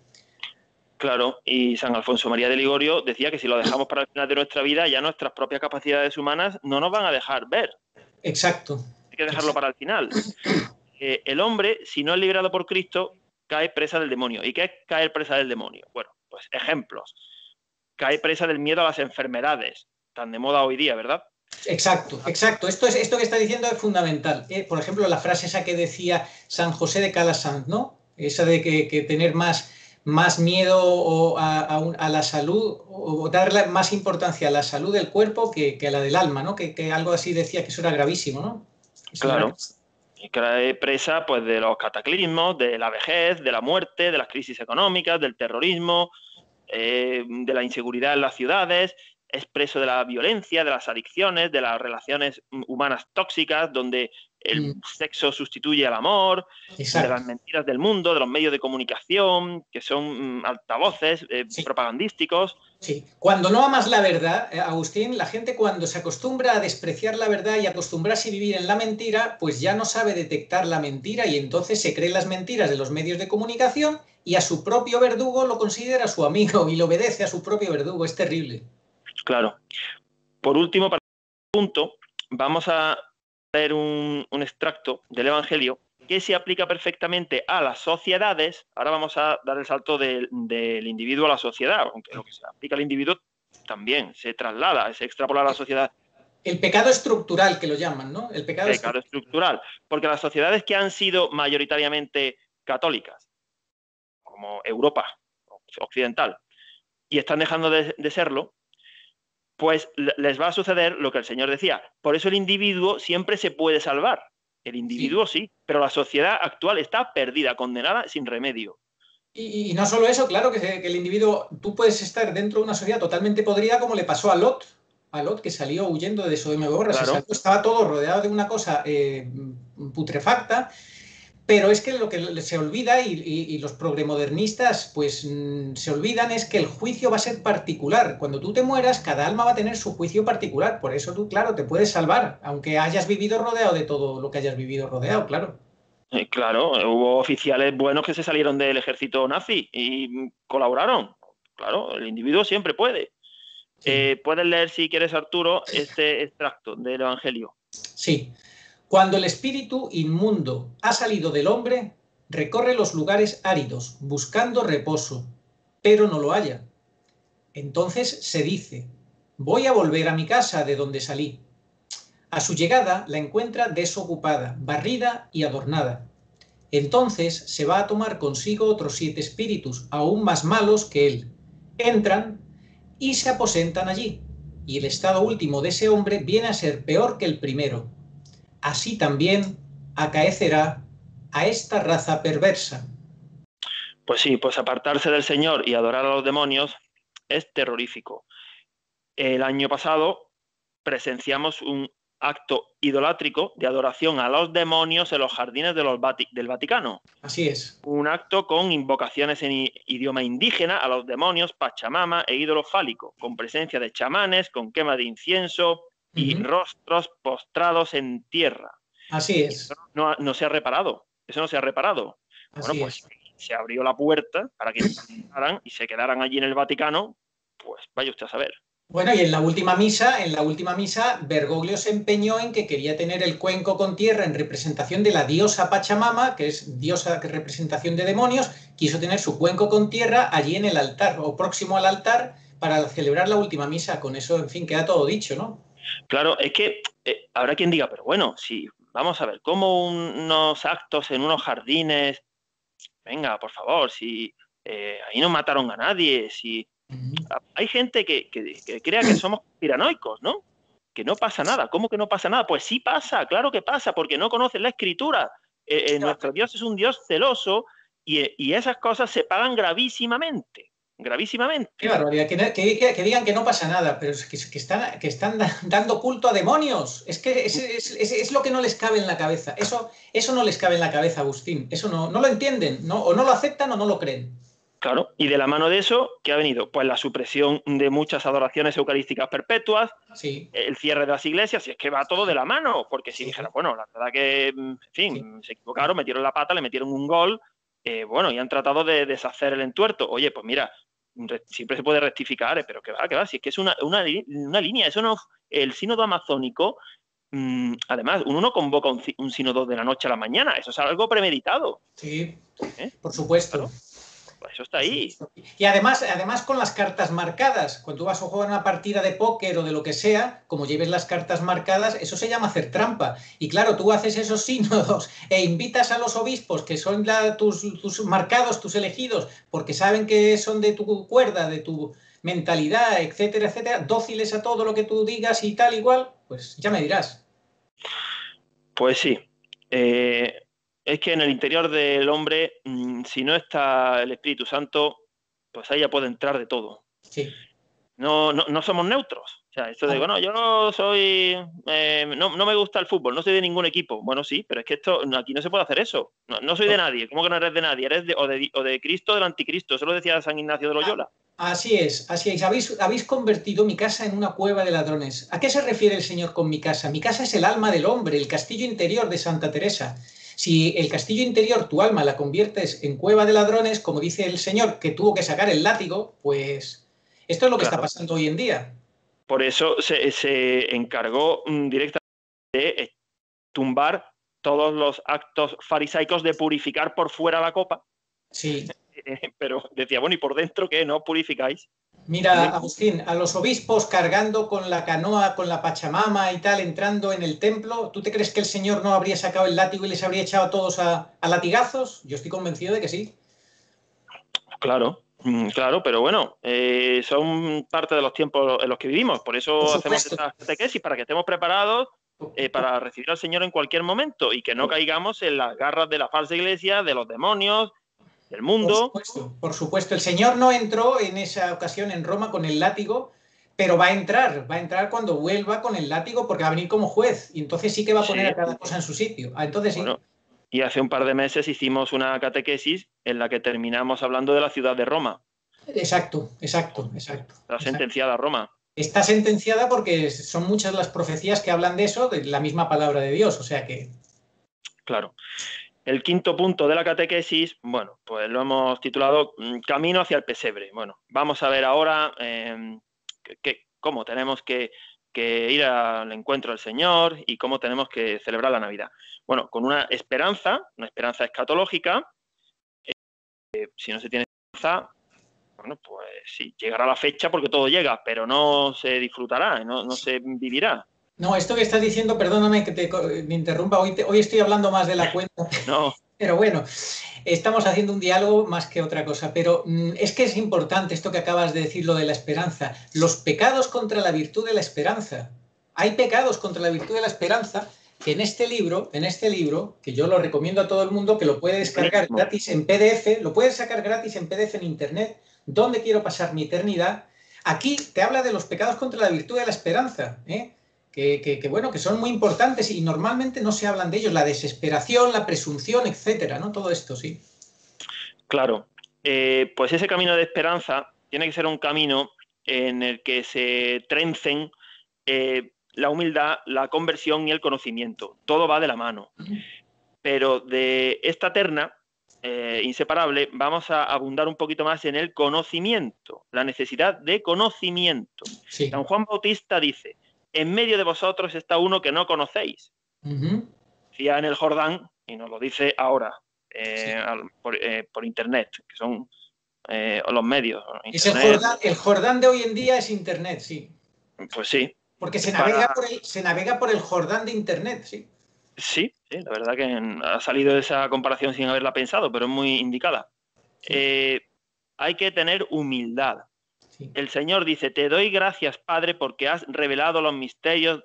Claro, y San Alfonso María de Ligorio decía que si lo dejamos para el final de nuestra vida, ya nuestras propias capacidades humanas no nos van a dejar ver. Exacto. Hay que dejarlo para el final. El hombre, si no es liberado por Cristo, cae presa del demonio. ¿Y qué es caer presa del demonio? Bueno, pues ejemplos. Cae presa del miedo a las enfermedades, tan de moda hoy día, ¿verdad? Exacto, exacto. Esto que está diciendo es fundamental. Por ejemplo, la frase esa que decía San José de Calasanz, ¿no? Esa de que tener más miedo a la salud o darle más importancia a la salud del cuerpo que a la del alma, ¿no? Que algo así decía que eso era gravísimo, ¿no? Claro. Y cae presa pues, de los cataclismos, de la vejez, de la muerte, de las crisis económicas, del terrorismo, de la inseguridad en las ciudades, es preso de la violencia, de las adicciones, de las relaciones humanas tóxicas, donde el sexo sustituye al amor, de las mentiras del mundo, de los medios de comunicación, que son altavoces propagandísticos. Sí, cuando no amas la verdad, Agustín, la gente cuando se acostumbra a despreciar la verdad y acostumbrarse a vivir en la mentira, pues ya no sabe detectar la mentira y entonces se cree las mentiras de los medios de comunicación y a su propio verdugo lo considera su amigo y le obedece a su propio verdugo. Es terrible. Claro. Por último, para el punto, vamos a leer un extracto del Evangelio que se aplica perfectamente a las sociedades. Ahora vamos a dar el salto del individuo a la sociedad, aunque lo que se aplica al individuo también se traslada, se extrapola a la sociedad. El pecado estructural, que lo llaman, ¿no? El pecado estructural. Porque las sociedades que han sido mayoritariamente católicas, como Europa occidental, y están dejando de serlo, pues les va a suceder lo que el Señor decía. Por eso el individuo siempre se puede salvar. El individuo sí, pero la sociedad actual está perdida, condenada, sin remedio. Y no solo eso, claro, que el individuo, tú puedes estar dentro de una sociedad totalmente podrida, como le pasó a Lot, que salió huyendo de Sodoma y Gomorra. Claro. Estaba todo rodeado de una cosa putrefacta, pero es que lo que se olvida, y los progremodernistas pues se olvidan, es que el juicio va a ser particular. Cuando tú te mueras, cada alma va a tener su juicio particular. Por eso tú, claro, te puedes salvar, aunque hayas vivido rodeado de todo lo que hayas vivido rodeado, claro. Claro, hubo oficiales buenos que se salieron del ejército nazi y colaboraron. Claro, el individuo siempre puede. Sí. Puedes leer, si quieres, Arturo, este extracto del Evangelio. Sí. Cuando el espíritu inmundo ha salido del hombre, recorre los lugares áridos, buscando reposo, pero no lo halla. Entonces se dice: voy a volver a mi casa de donde salí. A su llegada la encuentra desocupada, barrida y adornada. Entonces se va a tomar consigo otros 7 espíritus, aún más malos que él. Entran y se aposentan allí, y el estado último de ese hombre viene a ser peor que el primero. Así también acaecerá a esta raza perversa. Pues sí, pues apartarse del Señor y adorar a los demonios es terrorífico. El año pasado presenciamos un acto idolátrico de adoración a los demonios en los jardines del Vaticano. Así es. Un acto con invocaciones en idioma indígena a los demonios, Pachamama e ídolo fálico, con presencia de chamanes, con quema de incienso y rostros postrados en tierra. Así es. Eso no se ha reparado. Eso no se ha reparado. Así bueno, pues se abrió la puerta para que entraran y se quedaran allí en el Vaticano, pues vaya usted a saber. Bueno, y en la última misa, Bergoglio se empeñó en que quería tener el cuenco con tierra en representación de la diosa Pachamama, que es diosa que representación de demonios. Quiso tener su cuenco con tierra allí en el altar, o próximo al altar, para celebrar la última misa. Con eso, en fin, queda todo dicho, ¿no? Claro, es que habrá quien diga, pero bueno, si vamos a ver, como unos actos en unos jardines, venga, por favor, si ahí no mataron a nadie, si hay gente que crea que somos piranoicos, ¿no? Que no pasa nada. ¿Cómo que no pasa nada? Pues sí pasa, claro que pasa, porque no conocen la escritura. Nuestro Dios es un Dios celoso y esas cosas se pagan gravísimamente, Qué gravísimamente. barbaridad, que digan que no pasa nada, pero es que están dando culto a demonios. Es que es lo que no les cabe en la cabeza. Eso no les cabe en la cabeza, Agustín. Eso no lo entienden, ¿no? O no lo aceptan o no lo creen. Claro, y de la mano de eso, ¿qué ha venido? Pues la supresión de muchas adoraciones eucarísticas perpetuas, Sí, el cierre de las iglesias, y es que va todo de la mano, porque si sí, dijera, bueno, la verdad que, en sí. fin, se equivocaron, metieron la pata, le metieron un gol, bueno, y han tratado de deshacer el entuerto. Oye, pues mira, siempre se puede rectificar, pero que va, si es que es una línea, eso no, el sínodo amazónico, además, uno no convoca un sínodo de la noche a la mañana, eso es algo premeditado, Sí, ¿eh? por supuesto. Claro, pues eso está ahí. Y además con las cartas marcadas, cuando tú vas a jugar una partida de póker o de lo que sea, como lleves las cartas marcadas, eso se llama hacer trampa. Y claro, tú haces esos sínodos e invitas a los obispos, que son tus marcados, tus elegidos, porque saben que son de tu cuerda, de tu mentalidad, etcétera, etcétera, dóciles a todo lo que tú digas y tal, igual, pues ya me dirás. Pues sí. Eh, es que en el interior del hombre, si no está el Espíritu Santo, pues ahí ya puede entrar de todo. Sí. No somos neutros. O sea, esto de, bueno, yo no soy, no me gusta el fútbol, no soy de ningún equipo. Bueno, sí, pero es que aquí no se puede hacer eso. No soy de nadie. ¿Cómo que no eres de nadie? Eres o de Cristo o del anticristo. Eso lo decía San Ignacio de Loyola. Así es, así es. Habéis convertido mi casa en una cueva de ladrones. ¿A qué se refiere el Señor con mi casa? Mi casa es el alma del hombre, el castillo interior de Santa Teresa. Si el castillo interior, tu alma, la conviertes en cueva de ladrones, como dice el Señor, que tuvo que sacar el látigo, pues esto es lo que está Claro. pasando hoy en día. Por eso se encargó directamente de tumbar todos los actos farisaicos de purificar por fuera la copa. Sí. Pero decía, bueno, ¿y por dentro qué? ¿No purificáis? Mira, Agustín, a los obispos cargando con la canoa, con la Pachamama y tal, entrando en el templo, ¿tú te crees que el Señor no habría sacado el látigo y les habría echado a todos a latigazos? Yo estoy convencido de que sí. Claro, claro, pero bueno, son parte de los tiempos en los que vivimos. Por Por eso hacemos supuesto. estas catequesis, para que estemos preparados para recibir al Señor en cualquier momento y que no caigamos en las garras de la falsa iglesia, de los demonios, del Por mundo. supuesto, por supuesto. El Señor no entró en esa ocasión en Roma con el látigo, pero va a entrar cuando vuelva con el látigo porque va a venir como juez y entonces sí que va a poner a Sí, cada cosa en su sitio. Ah, entonces sí, bueno. Y hace un par de meses hicimos una catequesis en la que terminamos hablando de la ciudad de Roma, exacto, exacto, exacto, la exacto. sentenciada a Roma. Está sentenciada porque son muchas las profecías que hablan de eso, de la misma palabra de Dios, o sea que... Claro. El quinto punto de la catequesis, bueno, pues lo hemos titulado Camino hacia el pesebre. Bueno, vamos a ver ahora cómo tenemos que ir al encuentro del Señor y cómo tenemos que celebrar la Navidad. Bueno, con una esperanza escatológica. Si no se tiene esperanza, bueno, pues sí, llegará la fecha porque todo llega, pero no se disfrutará, no se vivirá. No, esto que estás diciendo, perdóname que me interrumpa, hoy estoy hablando más de la cuenta, No, pero bueno, estamos haciendo un diálogo más que otra cosa, pero es que es importante esto que acabas de decir, lo de la esperanza. Los pecados contra la virtud de la esperanza. Hay pecados contra la virtud de la esperanza que en este libro, que yo lo recomiendo a todo el mundo, que lo puede descargar buenísimo. gratis en PDF, lo puedes sacar gratis en PDF en Internet, ¿dónde quiero pasar mi eternidad? Aquí te habla de los pecados contra la virtud de la esperanza, ¿eh? Bueno, que son muy importantes y normalmente no se hablan de ellos, la desesperación, la presunción, etcétera, ¿no? Todo esto, sí. Claro, pues ese camino de esperanza tiene que ser un camino en el que se trencen la humildad, la conversión y el conocimiento. Todo va de la mano. Pero de esta terna inseparable vamos a abundar un poquito más en el conocimiento, la necesidad de conocimiento. Sí. San Juan Bautista dice, en medio de vosotros está uno que no conocéis. Decía en el Jordán, y nos lo dice ahora Sí. por internet, que son los medios. Es Internet, El Jordán de hoy en día es Internet, sí. pues sí. Porque se navega por el Jordán de Internet, sí. Sí, la verdad que ha salido esa comparación sin haberla pensado, pero es muy indicada. Sí. Hay que tener humildad. Sí. El Señor dice, te doy gracias, Padre, porque has revelado los misterios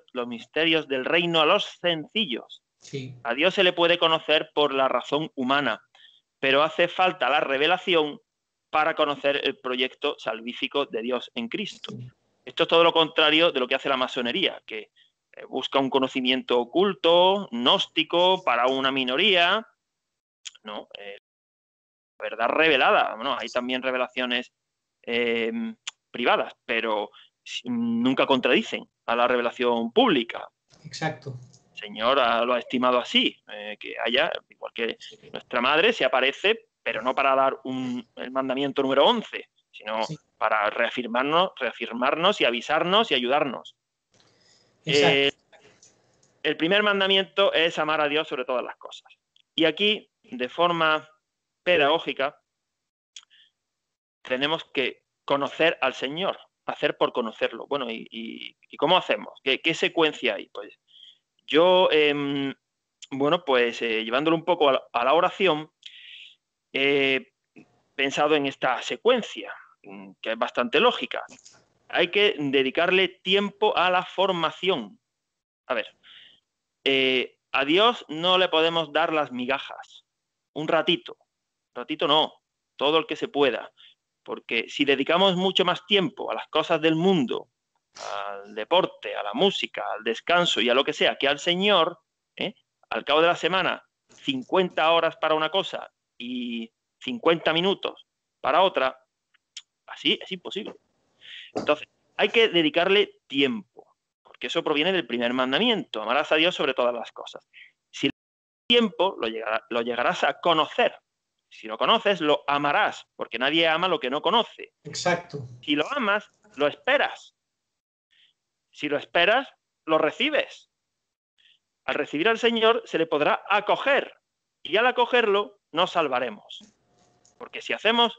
del reino a los sencillos. Sí. A Dios se le puede conocer por la razón humana, pero hace falta la revelación para conocer el proyecto salvífico de Dios en Cristo. Sí. Esto es todo lo contrario de lo que hace la masonería, que busca un conocimiento oculto, gnóstico, para una minoría. No, la verdad revelada. Bueno, hay también revelaciones privadas, pero nunca contradicen a la revelación pública. Exacto. El Señor lo ha estimado así, que haya, igual que nuestra madre se aparece, pero no para dar el mandamiento número 11, sino para reafirmarnos y avisarnos y ayudarnos. El primer mandamiento es amar a Dios sobre todas las cosas. Y aquí, de forma pedagógica, tenemos que conocer al Señor, hacer por conocerlo. Bueno, ¿y cómo hacemos? ¿Qué secuencia hay? Pues yo, llevándolo un poco a la oración, he pensado en esta secuencia, que es bastante lógica. Hay que dedicarle tiempo a la formación. A ver, a Dios no le podemos dar las migajas. Un ratito no, todo el que se pueda. Porque si dedicamos mucho más tiempo a las cosas del mundo, al deporte, a la música, al descanso y a lo que sea, que al Señor, al cabo de la semana, 50 horas para una cosa y 50 minutos para otra, así es imposible. Entonces, hay que dedicarle tiempo, porque eso proviene del primer mandamiento, amarás a Dios sobre todas las cosas. Si le das tiempo, lo llegarás a conocer. Si lo conoces, lo amarás, porque nadie ama lo que no conoce. Exacto. Si lo amas, lo esperas. Si lo esperas, lo recibes. Al recibir al Señor, se le podrá acoger, y al acogerlo, nos salvaremos. Porque si hacemos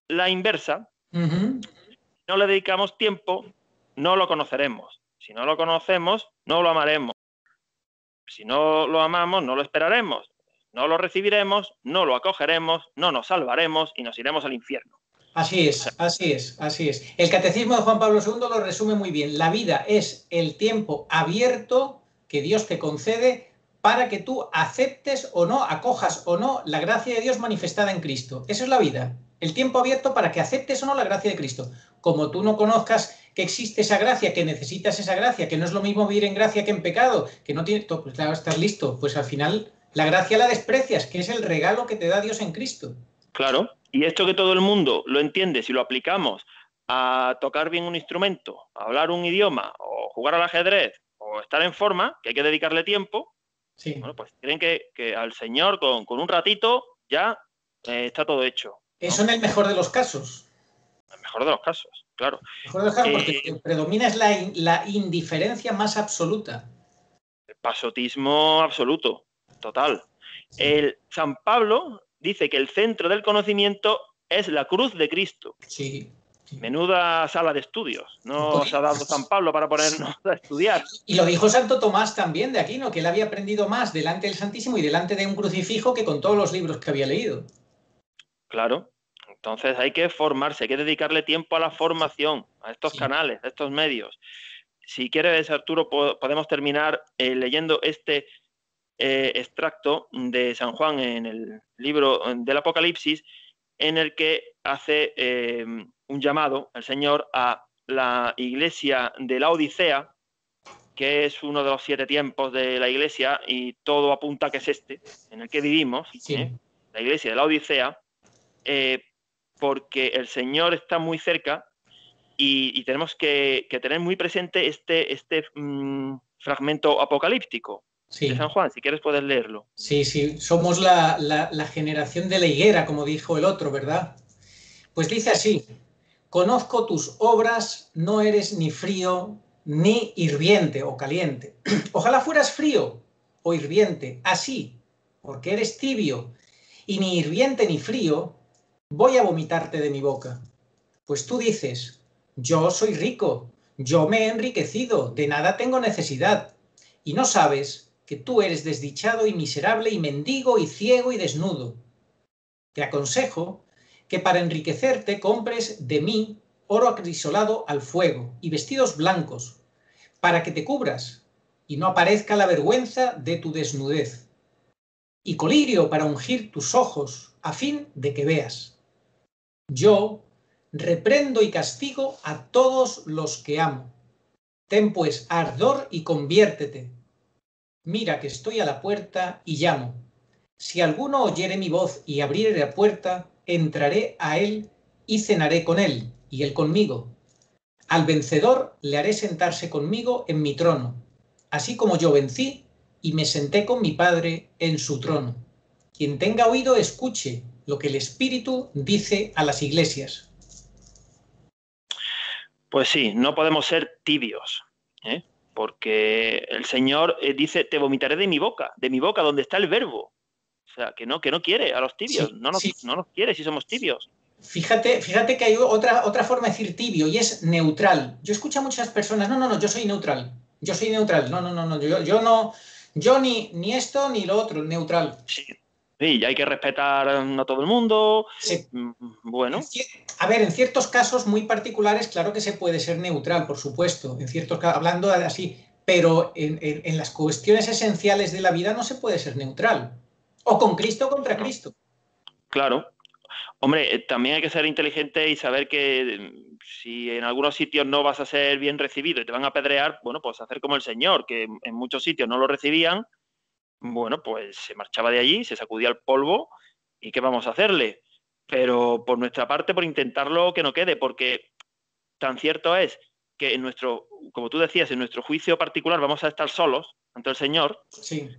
la inversa, no le dedicamos tiempo, no lo conoceremos. Si no lo conocemos, no lo amaremos. Si no lo amamos, no lo esperaremos. No lo recibiremos, no lo acogeremos, no nos salvaremos y nos iremos al infierno. Así es, así es, así es. El Catecismo de Juan Pablo II lo resume muy bien. La vida es el tiempo abierto que Dios te concede para que tú aceptes o no, acojas o no la gracia de Dios manifestada en Cristo. Eso es la vida. El tiempo abierto para que aceptes o no la gracia de Cristo. Como tú no conozcas que existe esa gracia, que necesitas esa gracia, que no es lo mismo vivir en gracia que en pecado, que no tienes, pues claro, estás listo, pues al final la gracia la desprecias, que es el regalo que te da Dios en Cristo. Claro, y esto que todo el mundo lo entiende, si lo aplicamos a tocar bien un instrumento, a hablar un idioma, o jugar al ajedrez, o estar en forma, que hay que dedicarle tiempo, sí. Bueno, pues creen que al Señor con un ratito ya está todo hecho, ¿no? Eso en el mejor de los casos. En el mejor de los casos, claro. En el mejor de los casos, porque lo que predomina es la indiferencia más absoluta. El pasotismo absoluto, total. Sí. El San Pablo dice que el centro del conocimiento es la cruz de Cristo. Sí. Menuda sala de estudios. No se ha dado San Pablo para ponernos a estudiar. Y lo dijo Santo Tomás también de Aquino, que él había aprendido más delante del Santísimo y delante de un crucifijo que con todos los libros que había leído. Claro. Entonces hay que formarse, hay que dedicarle tiempo a la formación, a estos canales, a estos medios. Si quieres, Arturo, podemos terminar leyendo este extracto de San Juan en el libro del Apocalipsis, en el que hace un llamado el Señor a la iglesia de la Odisea, que es uno de los 7 tiempos de la iglesia, y todo apunta que es este, en el que vivimos, la iglesia de la Odisea, porque el Señor está muy cerca y tenemos que tener muy presente este fragmento apocalíptico. Sí. De San Juan, si quieres puedes leerlo. Sí, somos la generación de la higuera, como dijo el otro, ¿verdad? Pues dice así: conozco tus obras, no eres ni frío ni hirviente o caliente. Ojalá fueras frío o hirviente, así, porque eres tibio y ni hirviente ni frío, voy a vomitarte de mi boca. Pues tú dices: yo soy rico, Yo me he enriquecido, de nada tengo necesidad. Y no sabes que tú eres desdichado y miserable y mendigo y ciego y desnudo. Te aconsejo que para enriquecerte compres de mí oro acrisolado al fuego y vestidos blancos, para que te cubras y no aparezca la vergüenza de tu desnudez, y colirio para ungir tus ojos, a fin de que veas. Yo reprendo y castigo a todos los que amo. Ten pues ardor y conviértete. Mira que estoy a la puerta y llamo. Si alguno oyere mi voz y abriere la puerta, entraré a él y cenaré con él, y él conmigo. Al vencedor le haré sentarse conmigo en mi trono, así como yo vencí y me senté con mi Padre en su trono. Quien tenga oído, escuche lo que el Espíritu dice a las iglesias. Pues sí, no podemos ser tibios, ¿eh? Porque el Señor dice, te vomitaré de mi boca donde está el verbo. O sea, que no quiere a los tibios, Sí, no nos quiere si somos tibios. Fíjate que hay otra forma de decir tibio y es neutral. Yo escucho a muchas personas, no, yo soy neutral. Yo soy neutral, no, yo ni esto ni lo otro, neutral. Sí, y hay que respetar a todo el mundo. Sí. Bueno. A ver, en ciertos casos muy particulares, claro que se puede ser neutral, por supuesto, en ciertos casos, hablando así, pero en las cuestiones esenciales de la vida no se puede ser neutral. O con Cristo o contra Cristo. Claro. Hombre, también hay que ser inteligente y saber que si en algunos sitios no vas a ser bien recibido y te van a apedrear, bueno, pues hacer como el Señor, que en muchos sitios no lo recibían, bueno, pues se marchaba de allí, se sacudía el polvo y ¿qué vamos a hacerle? Pero por nuestra parte, por intentarlo que no quede, porque tan cierto es que en nuestro, como tú decías, en nuestro juicio particular vamos a estar solos ante el Señor. Sí.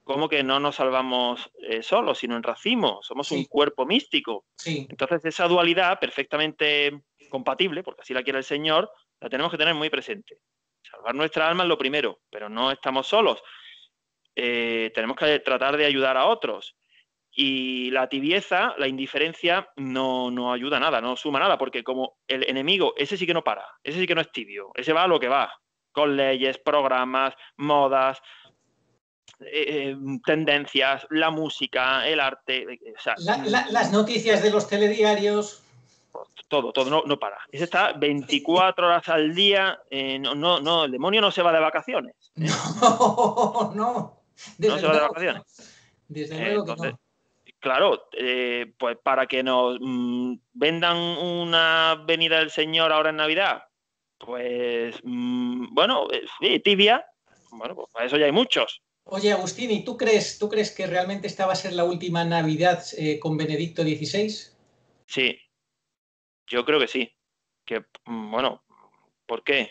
¿Cómo que no nos salvamos solos, sino en racimo? Somos un cuerpo místico. Sí. Entonces, esa dualidad perfectamente compatible, porque así la quiere el Señor, la tenemos que tener muy presente. Salvar nuestra alma es lo primero, pero no estamos solos. Tenemos que tratar de ayudar a otros. Y la tibieza, la indiferencia, no ayuda a nada, no suma nada, porque como el enemigo, ese sí que no para, ese sí que no es tibio, ese va a lo que va, con leyes, programas, modas, tendencias, la música, el arte, o sea, las noticias de los telediarios. todo no para. Ese está 24 horas al día, el demonio no se va de vacaciones. No. No se va de vacaciones. Desde luego que Entonces, no. claro, pues para que nos vendan una venida del Señor ahora en Navidad, pues bueno, tibia, bueno, pues para eso ya hay muchos. Oye, Agustín, ¿y tú crees que realmente esta va a ser la última Navidad con Benedicto XVI? Sí, yo creo que sí. Que, bueno, ¿por qué?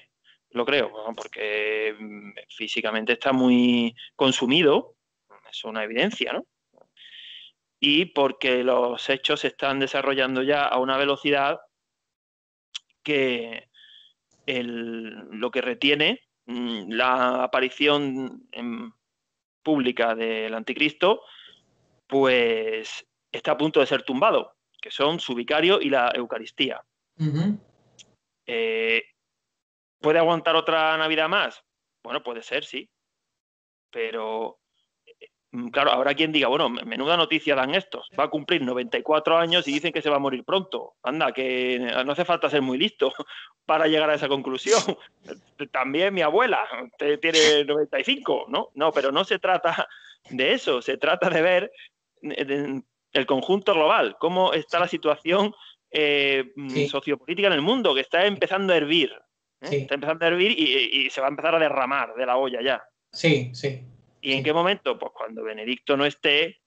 Lo creo, bueno, porque físicamente está muy consumido, es una evidencia, ¿no? Y porque los hechos se están desarrollando ya a una velocidad que lo que retiene la aparición pública del anticristo, pues está a punto de ser tumbado, que son su vicario y la Eucaristía. ¿Puede aguantar otra Navidad más? Bueno, puede ser, sí. Pero, claro, habrá quien diga, bueno, menuda noticia dan estos. Va a cumplir 94 años y dicen que se va a morir pronto. Anda, que no hace falta ser muy listo para llegar a esa conclusión. También mi abuela tiene 95, ¿no? No, pero no se trata de eso. Se trata de ver el conjunto global, cómo está la situación sociopolítica en el mundo, que está empezando a hervir. Está empezando a hervir y se va a empezar a derramar de la olla ya. Sí. ¿Y en qué momento? Pues cuando Benedicto no esté,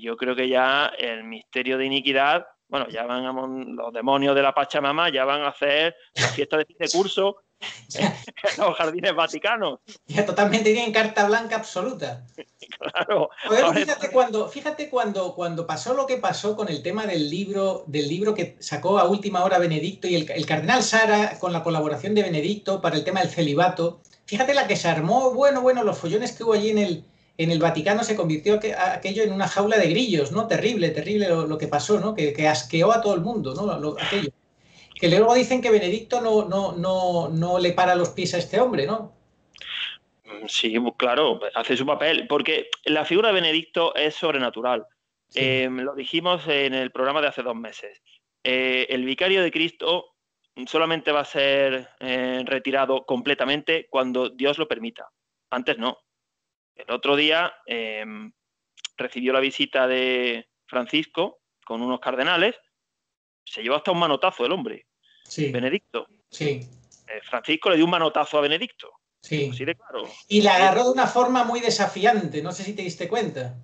yo creo que ya el misterio de iniquidad, bueno, ya los demonios de la Pachamama ya van a hacer la fiesta de fin de curso en los jardines vaticanos. Ya totalmente tienen carta blanca absoluta. Claro. Joder, fíjate cuando pasó lo que pasó con el tema del libro que sacó a última hora Benedicto y el cardenal Sara con la colaboración de Benedicto para el tema del celibato. Fíjate la que se armó, bueno, los follones que hubo allí en el Vaticano, se convirtió aquello en una jaula de grillos, ¿no? Terrible lo que pasó, ¿no? Que asqueó a todo el mundo, ¿no? Aquello. Que luego dicen que Benedicto no le para los pies a este hombre, ¿no? Sí, claro, hace su papel, porque la figura de Benedicto es sobrenatural. Sí. Lo dijimos en el programa de hace 2 meses. El vicario de Cristo solamente va a ser retirado completamente cuando Dios lo permita. Antes no. El otro día recibió la visita de Francisco con unos cardenales, se llevó hasta un manotazo el hombre, Sí, Benedicto. sí, Francisco le dio un manotazo a Benedicto, sí. así de claro. Y la Y agarró de una forma muy desafiante, no sé si te diste cuenta.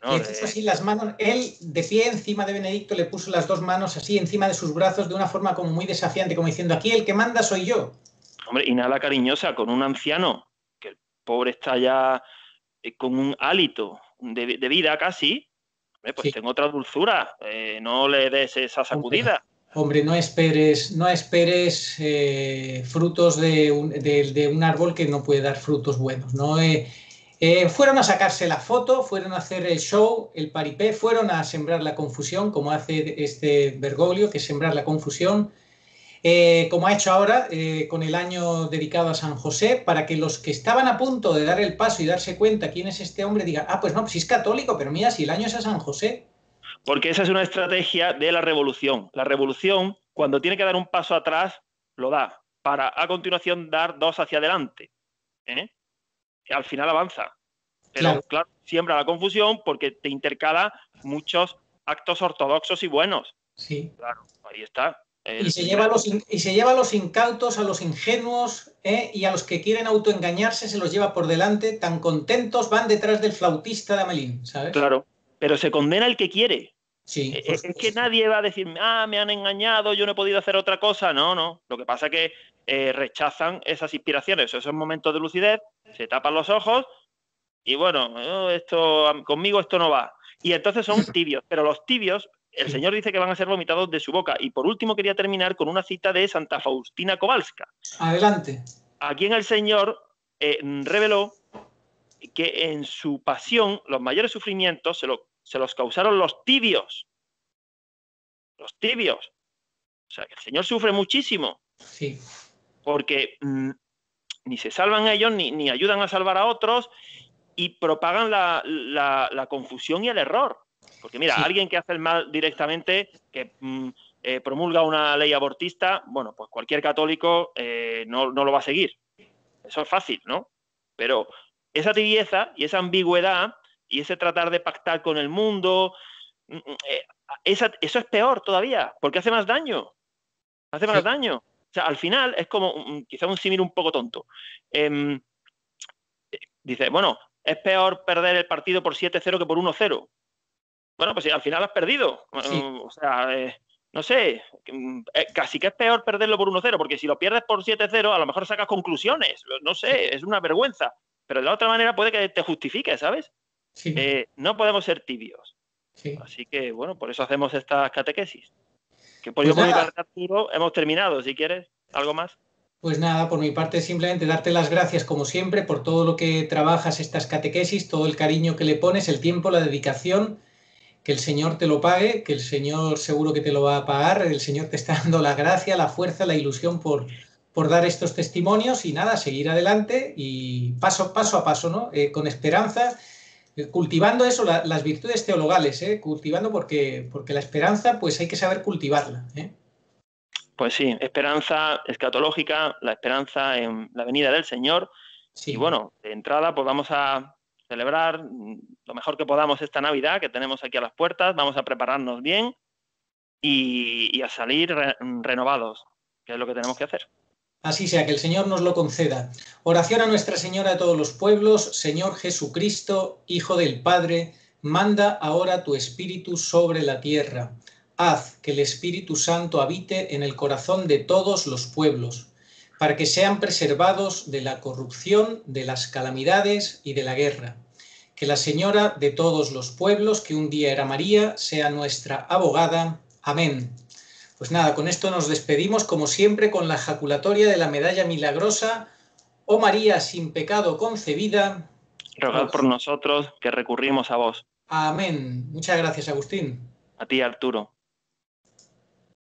Le bueno, puso así las manos, él de pie encima de Benedicto le puso las dos manos así encima de sus brazos de una forma como muy desafiante, como diciendo, aquí el que manda soy yo. hombre, y nada cariñosa con un anciano, que el pobre está ya con un hálito de vida casi, hombre, pues Sí, tengo otra dulzura, no le des esa hombre, sacudida. hombre, no esperes frutos de un árbol que no puede dar frutos buenos, ¿no? Fueron a sacarse la foto, fueron a hacer el show, el paripé, fueron a sembrar la confusión, como hace este Bergoglio, que es sembrar la confusión, como ha hecho ahora con el año dedicado a San José, para que los que estaban a punto de dar el paso y darse cuenta quién es este hombre digan, ah, pues no, pues sí es católico, pero mira, si el año es a San José. Porque esa es una estrategia de la revolución. La revolución, cuando tiene que dar un paso atrás, lo da, para a continuación dar 2 hacia adelante. ¿eh? Y al final avanza. Claro, Pero, claro, siembra la confusión porque te intercala muchos actos ortodoxos y buenos. sí. Claro, ahí está. Y se lleva a los incautos, a los ingenuos, y a los que quieren autoengañarse, se los lleva por delante, tan contentos van detrás del flautista de Amelín, ¿sabes? Claro, pero se condena el que quiere. Sí, por Es que supuesto. nadie va a decir, me han engañado, yo no he podido hacer otra cosa. No, no. Lo que pasa es que rechazan esas inspiraciones, esos momentos de lucidez, se tapan los ojos y bueno, conmigo esto no va. Y entonces son tibios, pero los tibios, el Sí. Señor dice que van a ser vomitados de su boca. Y por último quería terminar con una cita de Santa Faustina Kowalska. Adelante. A quien el Señor reveló que en su pasión los mayores sufrimientos se los causaron los tibios. Los tibios. O sea, que el Señor sufre muchísimo Sí. porque ni se salvan ellos ni ayudan a salvar a otros y propagan la confusión y el error. Porque mira, Sí. alguien que hace el mal directamente, que promulga una ley abortista, bueno, pues cualquier católico no lo va a seguir. Eso es fácil, ¿no? Pero esa tibieza y esa ambigüedad y ese tratar de pactar con el mundo, eso es peor todavía, porque hace más daño. Hace más Sí. daño. O sea, al final es como quizá un símil un poco tonto. Eh, dice, bueno, es peor perder el partido por 7-0 que por 1-0. Bueno, pues sí, al final has perdido. Sí. O sea, no sé, casi que es peor perderlo por 1-0, porque si lo pierdes por 7-0, a lo mejor sacas conclusiones. No Sí. sé, es una vergüenza. Pero de la otra manera puede que te justifique, ¿sabes? Sí. No podemos ser tibios. Sí. Así que, bueno, por eso hacemos estas catequesis. Que por Pues yo, por mi nada, parte, Arturo, hemos terminado. Si quieres, algo más. pues nada, por mi parte simplemente darte las gracias como siempre por todo lo que trabajas estas catequesis, todo el cariño que le pones, el tiempo, la dedicación, que el Señor te lo pague, que el Señor seguro que te lo va a pagar, el Señor te está dando la gracia, la fuerza, la ilusión por dar estos testimonios y nada, seguir adelante y paso a paso, ¿no? Con esperanza, cultivando eso, las virtudes teologales, cultivando porque la esperanza pues hay que saber cultivarla, ¿eh? Pues sí, esperanza escatológica, la esperanza en la venida del Señor. Y Sí. bueno, de entrada, pues vamos a celebrar lo mejor que podamos esta Navidad que tenemos aquí a las puertas. Vamos a prepararnos bien y a salir renovados, que es lo que tenemos que hacer. Así sea, que el Señor nos lo conceda. Oración a Nuestra Señora de todos los pueblos, Señor Jesucristo, Hijo del Padre, manda ahora tu Espíritu sobre la tierra. Haz que el Espíritu Santo habite en el corazón de todos los pueblos, para que sean preservados de la corrupción, de las calamidades y de la guerra. Que la Señora de todos los pueblos, que un día era María, sea nuestra abogada. Amén. Pues nada, con esto nos despedimos como siempre con la jaculatoria de la medalla milagrosa. Oh María sin pecado concebida. Rogad por nosotros que recurrimos a vos. Amén. Muchas gracias, Agustín. A ti, Arturo.